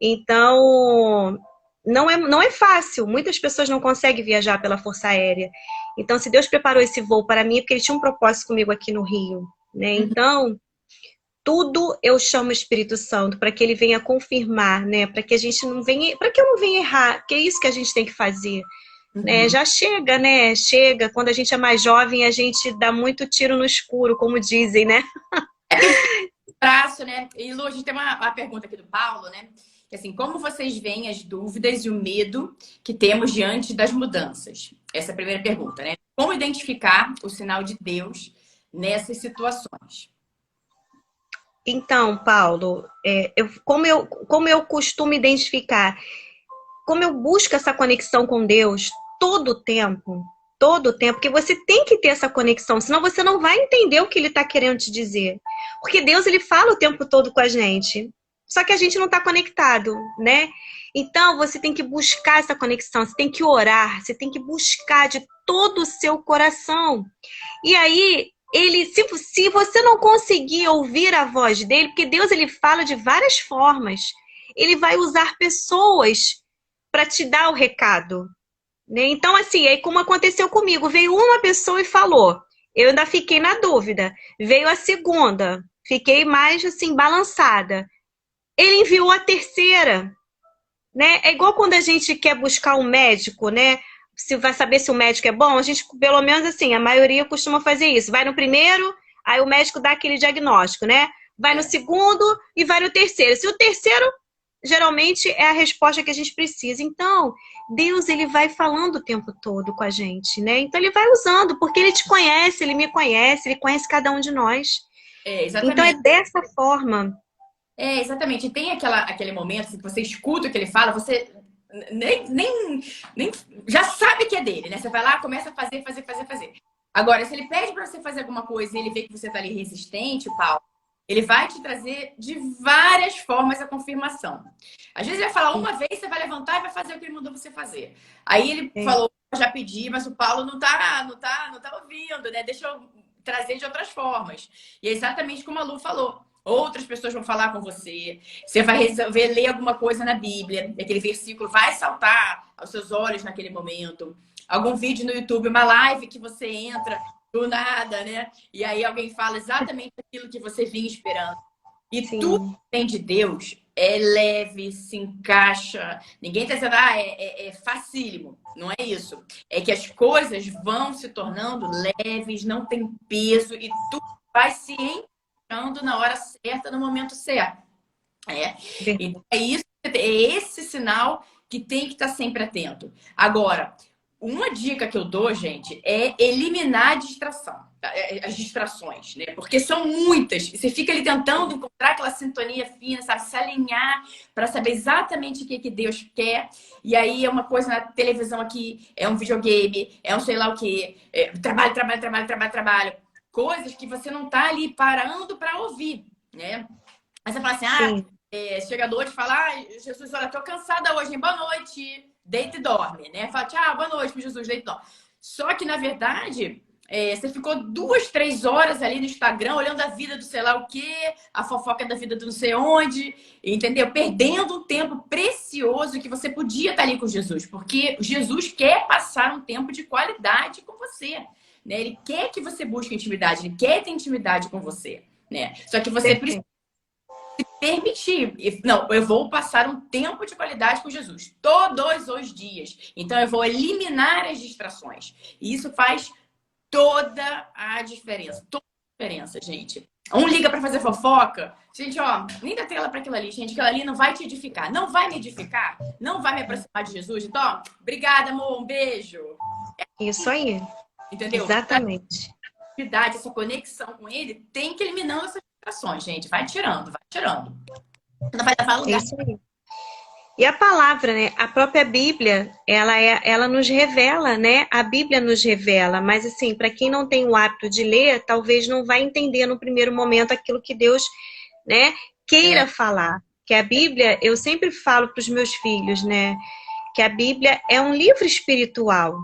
então não é fácil. Muitas pessoas não conseguem viajar pela Força Aérea. Então, se Deus preparou esse voo para mim, é porque Ele tinha um propósito comigo aqui no Rio. Né? Uhum. Então, tudo eu chamo o Espírito Santo para que Ele venha confirmar, né? Para que a gente não venha, para que eu não venha errar, que é isso que a gente tem que fazer. Né? Uhum. Já chega, né? Chega. Quando a gente é mais jovem, a gente dá muito tiro no escuro, como dizem, né? É porque braço, né? E Lu, a gente tem uma pergunta aqui do Paulo, né? Que assim, como vocês veem as dúvidas e o medo que temos diante das mudanças? Essa é a primeira pergunta, né? Como identificar o sinal de Deus nessas situações? Então, Paulo, como eu costumo identificar, como eu busco essa conexão com Deus todo o tempo, porque você tem que ter essa conexão, senão você não vai entender o que Ele está querendo te dizer. Porque Deus, Ele fala o tempo todo com a gente, só que a gente não está conectado, né? Então, você tem que buscar essa conexão, você tem que orar, você tem que buscar de todo o seu coração. E aí, se você não conseguir ouvir a voz dele, porque Deus ele fala de várias formas, ele vai usar pessoas para te dar o recado, né? Então, assim, aí como aconteceu comigo, veio uma pessoa e falou, eu ainda fiquei na dúvida. Veio a segunda, fiquei mais assim balançada. Ele enviou a terceira, né? É igual quando a gente quer buscar um médico, né? Se vai saber se o médico é bom, a gente, pelo menos assim, a maioria costuma fazer isso. Vai no primeiro, aí o médico dá aquele diagnóstico, né? Vai no É, segundo e vai no terceiro. Se o terceiro, geralmente, é a resposta que a gente precisa. Então, Deus, ele vai falando o tempo todo com a gente, né? Então, ele vai usando, porque ele te conhece, ele me conhece, ele conhece cada um de nós. Então, é exatamente. dessa forma. Exatamente. E tem aquele momento assim, que você escuta o que ele fala, você nem já sabe que é dele, né? Você vai lá, começa a fazer. Agora, se ele pede para você fazer alguma coisa e ele vê que você tá ali resistente, Paulo, ele vai te trazer de várias formas a confirmação. Às vezes ele vai falar uma vez, você vai levantar e vai fazer o que ele mandou você fazer. Aí ele É, falou, já pedi, mas o Paulo não tá ouvindo, né? Deixa eu trazer de outras formas. E é exatamente como a Lu falou. Outras pessoas vão falar com você. Você vai resolver ler alguma coisa na Bíblia. E aquele versículo vai saltar aos seus olhos naquele momento. Algum vídeo no YouTube, uma live que você entra do nada, né? E aí alguém fala exatamente aquilo que você vinha esperando. E tudo que sim, vem de Deus é leve, se encaixa. Ninguém está dizendo, é facílimo. Não é isso. É que as coisas vão se tornando leves, não tem peso e tudo vai se encaixando na hora certa, no momento certo. É. Então, verdade. é isso, é esse sinal que tem que estar sempre atento. Agora, uma dica que eu dou, gente, é eliminar a distração, tá? As distrações, né? Porque são muitas. E você fica ali tentando encontrar aquela sintonia fina, sabe? Se alinhar para saber exatamente o que, que Deus quer. E aí é uma coisa na televisão aqui, é um videogame, é um sei lá o quê. É trabalho, trabalho, trabalho, trabalho, trabalho. Coisas que você não tá ali parando para ouvir, né? Aí você fala assim, Sim, chega à noite e fala, Jesus, olha, tô cansada hoje, hein? Boa noite. Deita e dorme, né? Fala, tchau, boa noite, meu Jesus, deita e dorme. Só que, na verdade, você ficou 2, 3 horas ali no Instagram olhando a vida do sei lá o quê, a fofoca da vida do não sei onde, entendeu? Perdendo um tempo precioso que você podia estar ali com Jesus, porque Jesus quer passar um tempo de qualidade com você, né? Ele quer que você busque intimidade, ele quer ter intimidade com você, né? Só que você precisa perfeito. permitir. Não, eu vou passar um tempo de qualidade com Jesus todos os dias. Então eu vou eliminar as distrações. E isso faz toda a diferença. Toda a diferença, gente. Um liga para fazer fofoca. Gente, ó, nem dá tela para aquilo ali, gente. Aquilo ali não vai te edificar. Não vai me edificar. Não vai me aproximar de Jesus. Então, ó, obrigada, amor. Um beijo. Isso aí, Entendeu? exatamente. Essa conexão com ele tem que eliminando essas distrações, gente. Vai tirando, vai tirando. Não vai levar a É lugar. isso aí. E a palavra, né? A própria Bíblia, ela nos revela, né? A Bíblia nos revela, mas assim, para quem não tem o hábito de ler, talvez não vai entender no primeiro momento aquilo que Deus, né, É, queira falar. Que a Bíblia, eu sempre falo para os meus filhos, né, que a Bíblia é um livro espiritual.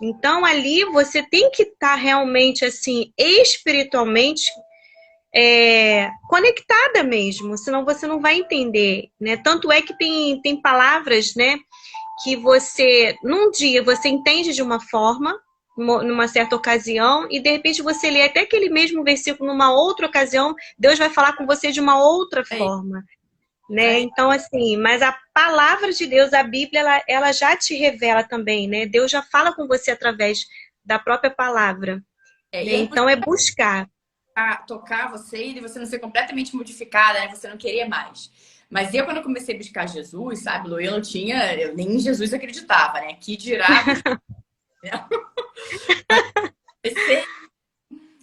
Então ali você tem que estar realmente assim, espiritualmente conectada mesmo, senão você não vai entender, né? Tanto é que tem palavras, né, que você, num dia, você entende de uma forma, numa certa ocasião, e de repente você lê até aquele mesmo versículo numa outra ocasião, Deus vai falar com você de uma outra aí, forma, né? aí. Então, assim, mas a palavra de Deus, a Bíblia, ela já te revela também, né? Deus já fala com você através da própria palavra, E né? é Então, é impossível buscar. tocar você e você não ser completamente modificada, né? Você não querer mais. Mas eu, quando eu comecei a buscar Jesus, sabe, Lu, eu não tinha, eu nem em Jesus acreditava, né? Que dirá buscar, né? Mas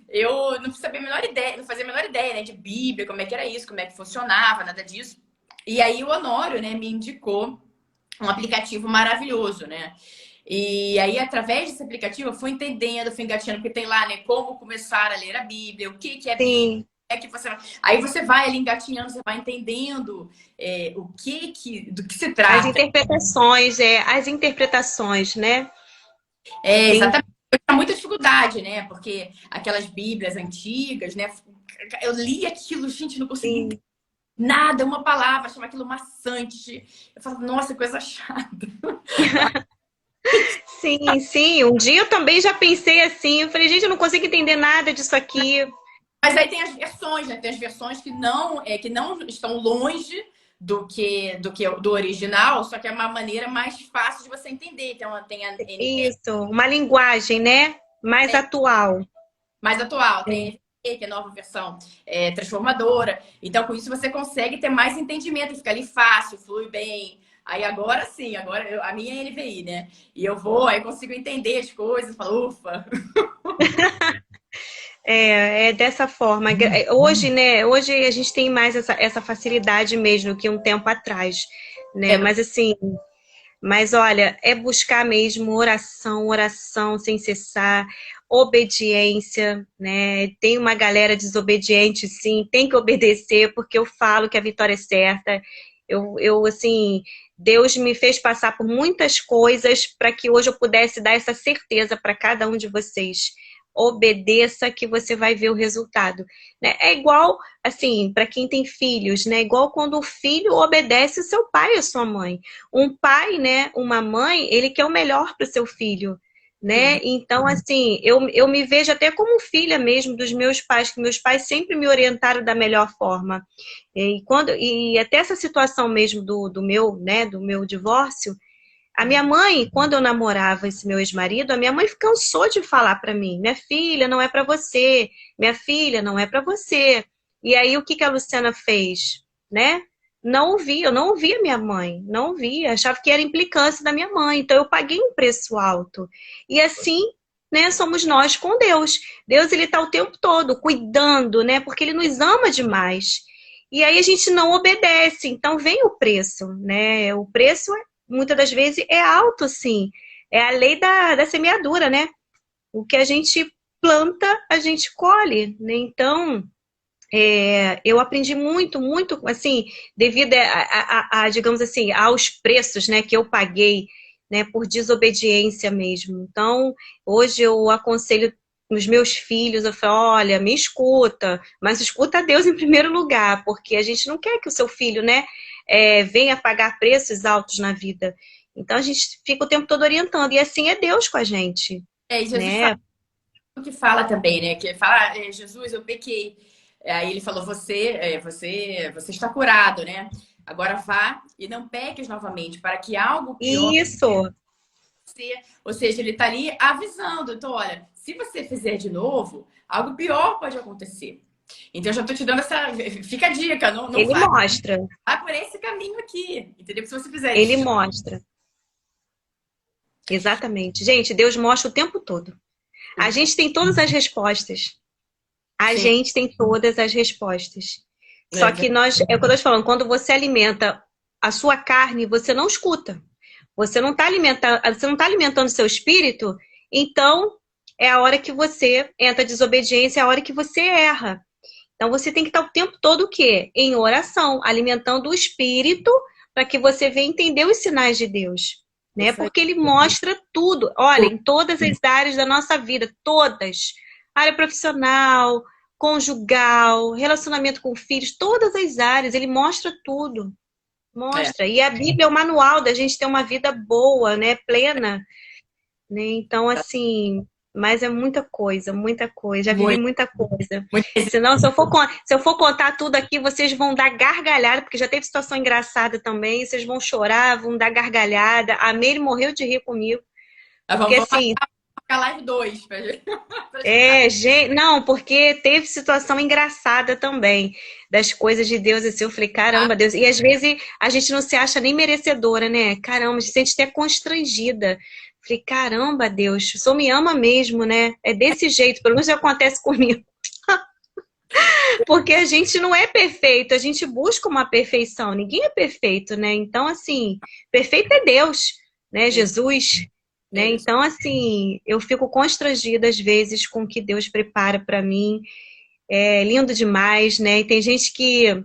eu não sabia a menor ideia, não fazia a menor ideia, né, de Bíblia, como é que era isso, como é que funcionava, nada disso. E aí o Honório, né, me indicou um aplicativo maravilhoso, né? E aí, através desse aplicativo, eu fui entendendo, fui engatinhando, porque tem lá, né, como começar a ler a Bíblia, o que é Bíblia, Sim, é que você. Aí você vai ali engatinhando, você vai entendendo do que se trata. as interpretações, né? É, Tem, exatamente. Eu tinha muita dificuldade, né? Porque aquelas Bíblias antigas, né? Eu li aquilo, gente, não conseguia entender tem nada, uma palavra, achava aquilo maçante. Eu falava, nossa, coisa chata. Sim, sim. Um dia eu também já pensei assim. Eu falei, gente, eu não consigo entender nada disso aqui. Mas aí tem as versões, né? Tem as versões que não estão longe do original, só que é uma maneira mais fácil de você entender. Então tem a NVI Isso, uma linguagem, né? Mais atual. mais atual, tem a É, NVI, que é a nova versão transformadora. Então, com isso, você consegue ter mais entendimento, fica ali fácil, flui bem. Aí agora sim, a minha é NVI, né? E eu vou, aí consigo entender as coisas, falo, ufa. é dessa forma. Hoje, né? Hoje a gente tem mais essa facilidade mesmo que um tempo atrás, né? É, Mas assim, mas olha, é buscar mesmo oração, oração sem cessar, obediência, né? Tem uma galera desobediente, sim, tem que obedecer, porque eu falo que a vitória é certa. Assim, Deus me fez passar por muitas coisas para que hoje eu pudesse dar essa certeza para cada um de vocês. Obedeça que você vai ver o resultado, né? É igual, assim, para quem tem filhos, né? Igual quando o filho obedece o seu pai e a sua mãe. Um pai, né, uma mãe, ele quer o melhor para o seu filho, né? Então, assim, eu me vejo até como filha mesmo dos meus pais, que meus pais sempre me orientaram da melhor forma. E até essa situação mesmo do meu, né, do meu divórcio, a minha mãe, quando eu namorava esse meu ex-marido, a minha mãe cansou de falar para mim: minha filha, não é para você, minha filha, não é para você. E aí o que que a Luciana fez, né? Não ouvi, eu não ouvia minha mãe, não ouvia, achava que era implicância da minha mãe, então eu paguei um preço alto. E assim, né, somos nós com Deus. Deus, ele tá o tempo todo cuidando, né? Porque ele nos ama demais. E aí a gente não obedece, então vem o preço, né? O preço muitas das vezes é alto, sim. É a lei da semeadura, né? O que a gente planta, a gente colhe, né? Então, eu aprendi muito, muito, assim, devido digamos assim, aos preços, né, que eu paguei, né, por desobediência mesmo. Então, hoje eu aconselho os meus filhos, eu falo: olha, me escuta, mas escuta a Deus em primeiro lugar, porque a gente não quer que o seu filho, né, venha pagar preços altos na vida. Então, a gente fica o tempo todo orientando, e assim é Deus com a gente, E Jesus fala né? o que fala também, né? Que fala, Jesus, eu pequei. Aí ele falou, você está curado, né? Agora vá e não peques novamente, para que algo pior Isso, você. Ou seja, ele está ali avisando. Então, olha, se você fizer de novo, algo pior pode acontecer. Então, eu já estou te dando essa. Fica a dica, não ele vá, mostra, vá por esse caminho aqui. Entendeu? Se você fizer ele isso. mostra. Exatamente. Gente, Deus mostra o tempo todo. A gente tem todas as respostas. A Sim, gente tem todas as respostas. Só é, que nós, é o que eu tô te falando, quando você alimenta a sua carne, você não escuta. Você não tá alimentando o seu espírito, então é a hora que você entra em desobediência, é a hora que você erra. Então você tem que estar o tempo todo o quê? Em oração, alimentando o espírito para que você venha entender os sinais de Deus, né? isso aí. Porque ele mostra tudo. Olha, em todas as áreas da nossa vida, todas. Área profissional, conjugal, relacionamento com filhos, todas as áreas, ele mostra tudo. É. Mostra. E a Bíblia é o manual da gente ter uma vida boa, né? Plena, né? Então, assim, mas é muita coisa, muita coisa. Já vivi Muito, muita coisa. muito. Senão, se eu for contar tudo aqui, vocês vão dar gargalhada, porque já teve situação engraçada também. Vocês vão chorar, vão dar gargalhada. A Meire morreu de rir comigo. Porque, Vamos assim, marcar live 2 pra gente. gente, não, porque teve situação engraçada também das coisas de Deus, assim, eu falei: caramba, Deus, e às vezes a gente não se acha nem merecedora, né? Caramba, a gente se sente até constrangida. Falei: caramba, Deus, o Senhor me ama mesmo, né? É desse jeito, pelo menos acontece comigo. Porque a gente não é perfeito, a gente busca uma perfeição, ninguém é perfeito, né? Então, assim, perfeito é Deus, né? Jesus, né? Isso. Então, assim, eu fico constrangida às vezes com o que Deus prepara para mim. É lindo demais, né? E tem gente que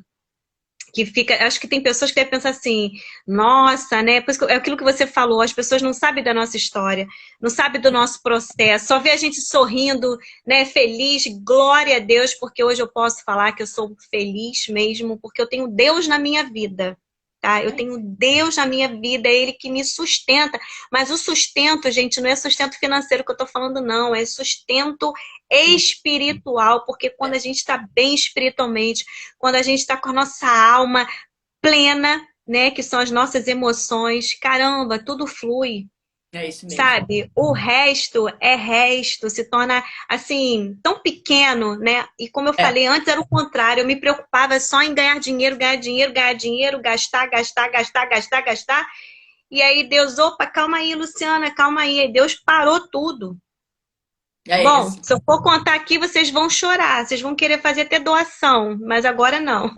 fica, acho que tem pessoas que devem pensar assim: nossa, né? É aquilo que você falou, as pessoas não sabem da nossa história, não sabem do nosso processo, só vê a gente sorrindo, né? Feliz, glória a Deus, porque hoje eu posso falar que eu sou feliz mesmo, porque eu tenho Deus na minha vida. Tá? Eu tenho Deus na minha vida, é Ele que me sustenta. Mas o sustento, gente, não é sustento financeiro que eu tô falando, não. É sustento espiritual, porque quando a gente está bem espiritualmente, quando a gente está com a nossa alma plena, né, que são as nossas emoções, caramba, tudo flui, É isso mesmo. sabe? O resto, se torna assim tão pequeno, né? E como eu É. falei antes, era o contrário, eu me preocupava só em ganhar dinheiro, ganhar dinheiro, ganhar dinheiro, gastar, gastar, gastar, gastar, gastar. E aí Deus: opa, calma aí, Luciana, calma aí. Aí Deus parou tudo. É Bom, isso. se eu for contar aqui, vocês vão chorar, vocês vão querer fazer até doação, mas agora não.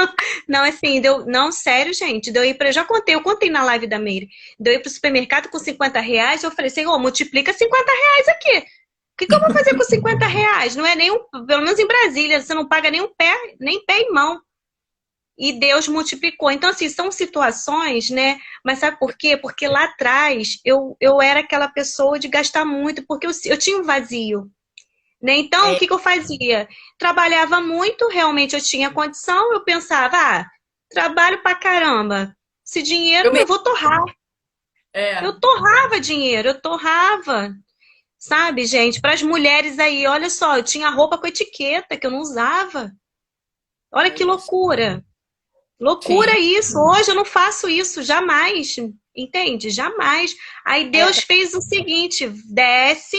Não, assim, não, sério, gente, eu contei na live da Meire, deu ir pro supermercado com R$ 50, eu falei: Senhor, multiplica R$ 50 aqui. O que eu vou fazer com R$ 50? Não é nem pelo menos em Brasília, você não paga nem um pé, nem pé e mão. E Deus multiplicou. Então, assim, são situações, né? Mas sabe por quê? Porque lá atrás eu era aquela pessoa de gastar muito, porque eu tinha um vazio. Né? Então, o É, que que eu fazia? Trabalhava muito, realmente eu tinha condição, eu pensava: trabalho pra caramba, esse dinheiro eu eu mesmo. vou torrar. É. Eu torrava dinheiro, eu torrava. Sabe, gente? Para as mulheres aí, olha só, eu tinha roupa com etiqueta que eu não usava. Olha É que isso. loucura. Loucura Sim. isso. Hoje eu não faço isso, jamais. Entende? Jamais. Aí É, Deus fez o seguinte: desce,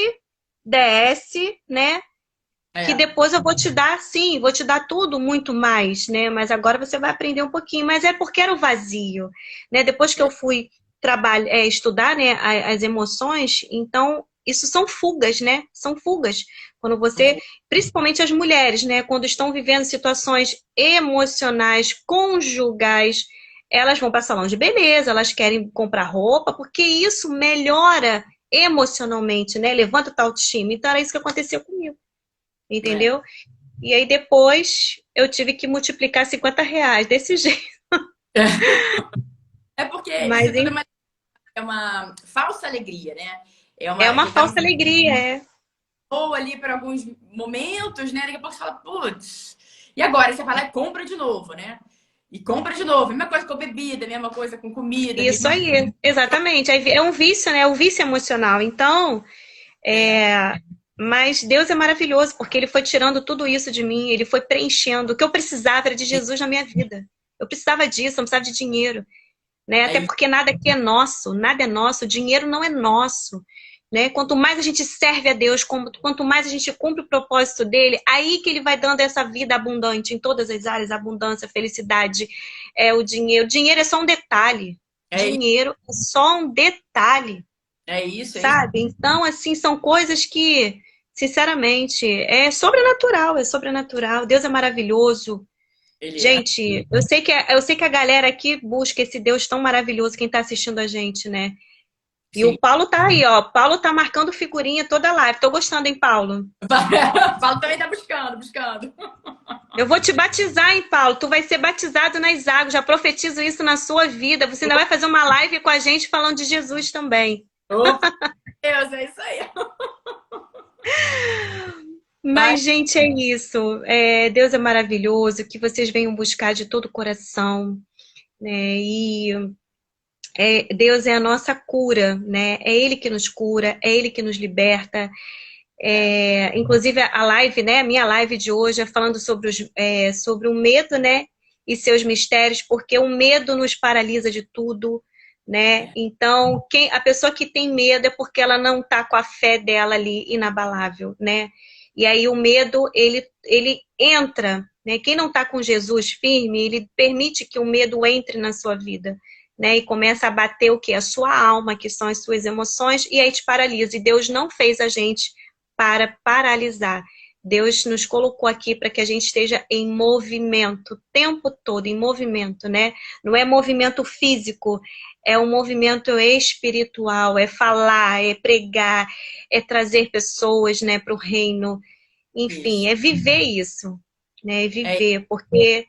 desce, né? Que é, depois eu vou te dar, sim, vou te dar tudo muito mais, né? Mas agora você vai aprender um pouquinho. Mas é porque era o vazio, né? Depois que eu fui estudar, né, as emoções, então isso são fugas, né? São fugas. Quando você, principalmente as mulheres, né, quando estão vivendo situações emocionais, conjugais, elas vão para salão de beleza, elas querem comprar roupa, porque isso melhora emocionalmente, né? Levanta a autoestima. Então era isso que aconteceu comigo. é. Entendeu? E aí depois eu tive que multiplicar R$ 50 desse jeito. É porque isso Mas tudo é uma falsa alegria, né? é A uma gente tá falsa alegria, é. boa ali por alguns momentos, né? Daqui a pouco você fala, putz. E agora? Aí você vai lá e compra de novo, né? E compra de novo. Mesma coisa com bebida, mesma coisa com comida. Isso aí, exatamente. Aí é um vício, né? É um vício emocional. Então, É, mas Deus é maravilhoso, porque Ele foi tirando tudo isso de mim, Ele foi preenchendo. O que eu precisava era de Jesus na minha vida. Eu precisava disso, eu não precisava de dinheiro. Né? é Até isso. porque nada aqui é nosso, nada é nosso, o dinheiro não é nosso. Né? Quanto mais a gente serve a Deus, quanto mais a gente cumpre o propósito dele, aí que ele vai dando essa vida abundante em todas as áreas, abundância, felicidade, o dinheiro. O dinheiro é só um detalhe. É isso, Dinheiro é só um detalhe, é isso, é isso. sabe? Então, assim, são coisas que, sinceramente, é sobrenatural, é sobrenatural. Deus é maravilhoso. Ele é. Gente, eu sei que a galera aqui busca esse Deus tão maravilhoso, quem tá assistindo a gente, né? E o Sim. Paulo tá aí, ó. Paulo tá marcando figurinha toda live. Tô gostando, hein, Paulo? Paulo também tá buscando, buscando. Eu vou te batizar, hein, Paulo? Tu vai ser batizado nas águas. Já profetizo isso na sua vida. Você ainda vai fazer uma live com a gente falando de Jesus também. Opa, Deus, é isso aí. Mas Mas, gente, é isso. Deus é maravilhoso. Que vocês venham buscar de todo o coração, né? Deus é a nossa cura, né? É Ele que nos cura, é Ele que nos liberta. é, Inclusive a live, né? A minha live de hoje é falando sobre o medo, né? E seus mistérios, porque o medo nos paralisa de tudo, né? é, Então, a pessoa que tem medo é porque ela não está com a fé dela ali inabalável, né? E aí o medo, ele entra, né? Quem não está com Jesus firme, ele permite que o medo entre na sua vida, né? E começa a bater o quê? A sua alma, que são as suas emoções, e aí te paralisa. E Deus não fez a gente para paralisar. Deus nos colocou aqui para que a gente esteja em movimento, o tempo todo, em movimento, né? Não é movimento físico, é um movimento espiritual, é falar, é pregar, é trazer pessoas, né, para o reino. Enfim, isso. é viver isso, né? É É viver, porque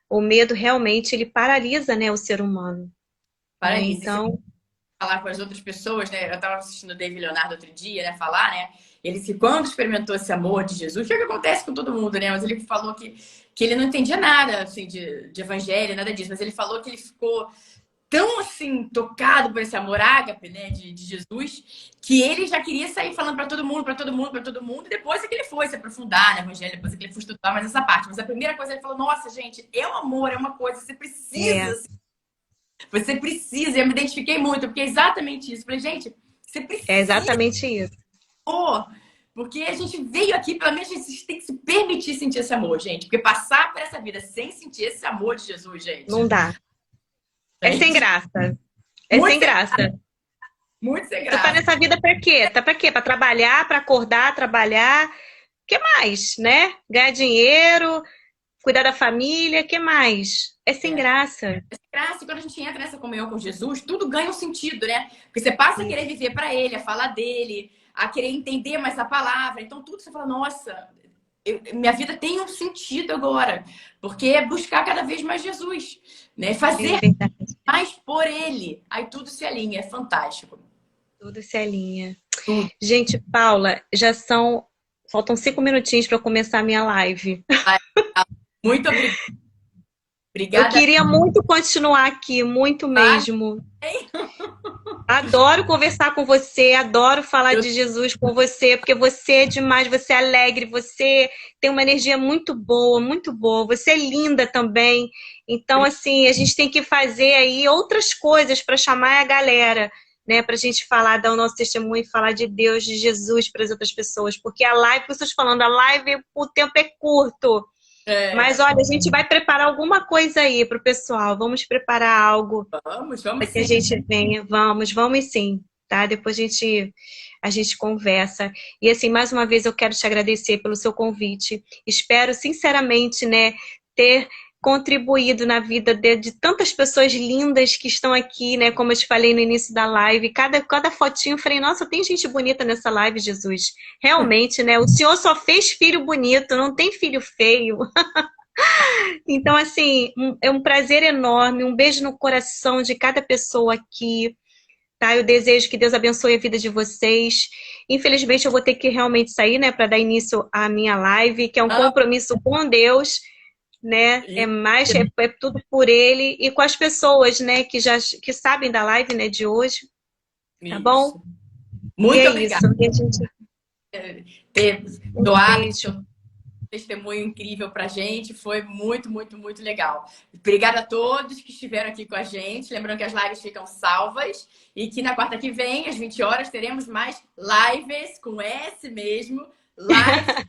o medo realmente ele paralisa, né, o ser humano, né? paralise. Então, Falar com as outras pessoas, né? Eu estava assistindo o David Leonardo outro dia, né? Falar, né? Ele que quando experimentou esse amor de Jesus, que é o que acontece com todo mundo, né? Mas ele falou que ele não entendia nada, assim, de evangelho, nada disso. Mas ele falou que ele ficou tão, assim, tocado por esse amor ágape, né? De Jesus, que ele já queria sair falando para todo mundo, para todo mundo, para todo mundo. E depois é que ele foi se aprofundar no evangelho, depois é que ele foi estudar mais essa parte. Mas a primeira coisa ele falou, nossa, gente, é um amor, é uma coisa, você é, precisa, você precisa, eu me identifiquei muito, porque é exatamente isso. Falei, gente, você é precisa, exatamente isso. porque a gente veio aqui, pelo menos a gente tem que se permitir sentir esse amor, gente. Porque passar por essa vida sem sentir esse amor de Jesus, Não gente, dá. É é sem graça. É muito sem sem, graça. muito sem Tu tá graça. nessa vida pra quê? Tá pra quê? Pra trabalhar, pra acordar, trabalhar. Que mais, né? Ganhar dinheiro, cuidar da família, que mais? É sem É. graça. Graça, e quando a gente entra nessa comunhão com Jesus, tudo ganha um sentido, né? Porque você passa a querer viver para Ele, a falar dele, a querer entender mais a palavra. Então, tudo você fala, nossa, minha vida tem um sentido agora. Porque é buscar cada vez mais Jesus, né? É Fazer verdade. mais por Ele. Aí tudo se alinha, é fantástico. Tudo se alinha. Tudo. Gente, Paula, faltam 5 minutinhos para eu começar a minha live. Muito obrigada. Eu Obrigada. queria muito continuar aqui, muito Tá? mesmo. Adoro conversar com você, adoro falar Eu, de Jesus com você, porque você é demais, você é alegre, você tem uma energia muito boa, muito boa. Você é linda também. Então, assim, a gente tem que fazer aí outras coisas para chamar a galera, né? Para a gente falar, dar o nosso testemunho e falar de Deus, de Jesus para as outras pessoas. Porque a live, como eu estou te falando, a live, o tempo é curto. Mas é, olha, a gente vai preparar alguma coisa aí para o pessoal. Vamos preparar algo vamos para que a sim. gente venha. Vamos sim, tá? Depois a gente conversa. E assim, mais uma vez eu quero te agradecer pelo seu convite. Espero sinceramente, né, ter contribuído na vida de tantas pessoas lindas que estão aqui, né? Como eu te falei no início da live, cada fotinho eu falei, nossa, tem gente bonita nessa live, Jesus. Realmente, né? O Senhor só fez filho bonito, não tem filho feio. Então, assim, é um prazer enorme, um beijo no coração de cada pessoa aqui, tá? Eu desejo que Deus abençoe a vida de vocês. Infelizmente, eu vou ter que realmente sair, né, para dar início à minha live, que é um Não, compromisso com Deus, né? É tudo por Ele e com as pessoas, né, que sabem da live, né, de hoje, tá bom? isso. E é Muito isso. obrigada E a gente, por ter um doado esse beijo. seu testemunho incrível pra gente. Foi muito, muito, muito legal. Obrigada a todos que estiveram aqui com a gente. Lembrando que as lives ficam salvas e que na quarta que vem, às 20 horas, teremos mais lives com S mesmo. Lives.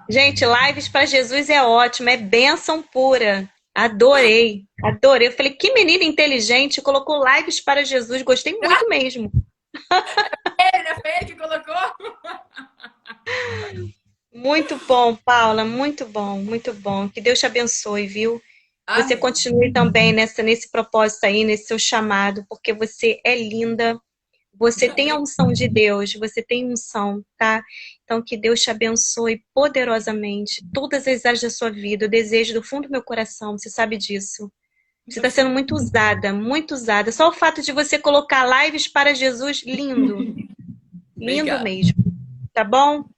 Gente, lives para Jesus é ótimo, é bênção pura. Adorei, adorei. Eu falei, que menina inteligente, colocou lives para Jesus, gostei muito mesmo. Foi ele que colocou? Muito bom, Paula, muito bom, muito bom. Que Deus te abençoe, viu? Você Amém. continue também nesse propósito aí, nesse seu chamado, porque você é linda, você tem a unção de Deus, você tem unção, tá? Então, que Deus te abençoe poderosamente, todas as áreas da sua vida. Eu desejo do fundo do meu coração, você sabe disso. Você está sendo muito usada, muito usada. Só o fato de você colocar lives para Jesus, lindo, lindo Obrigada. mesmo. Tá bom? Muito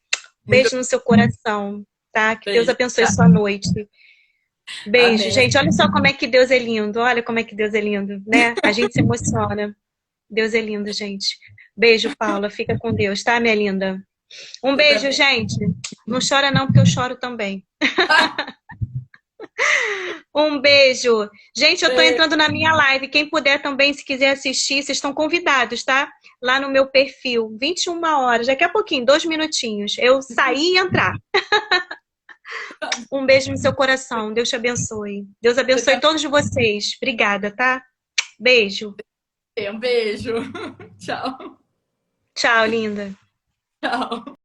Beijo no seu coração, tá? Que Deus beijo. abençoe sua noite. Beijo, Amém. gente. Olha só como é que Deus é lindo. Olha como é que Deus é lindo, né? A gente se emociona. Deus é lindo, gente. Beijo, Paula. Fica com Deus, tá, minha linda? Um Você beijo, também. gente. Não chora não, porque eu choro também. Um beijo. Gente, eu tô Beijo. entrando na minha live. Quem puder também, se quiser assistir, vocês estão convidados, tá? Lá no meu perfil, 21 horas, daqui a pouquinho, 2 minutinhos. Eu sair e entrar. Um beijo no seu coração. Deus te abençoe. Deus Você abençoe também. todos vocês. Obrigada, tá? Beijo. Um beijo. Tchau. Tchau, linda. Tchau.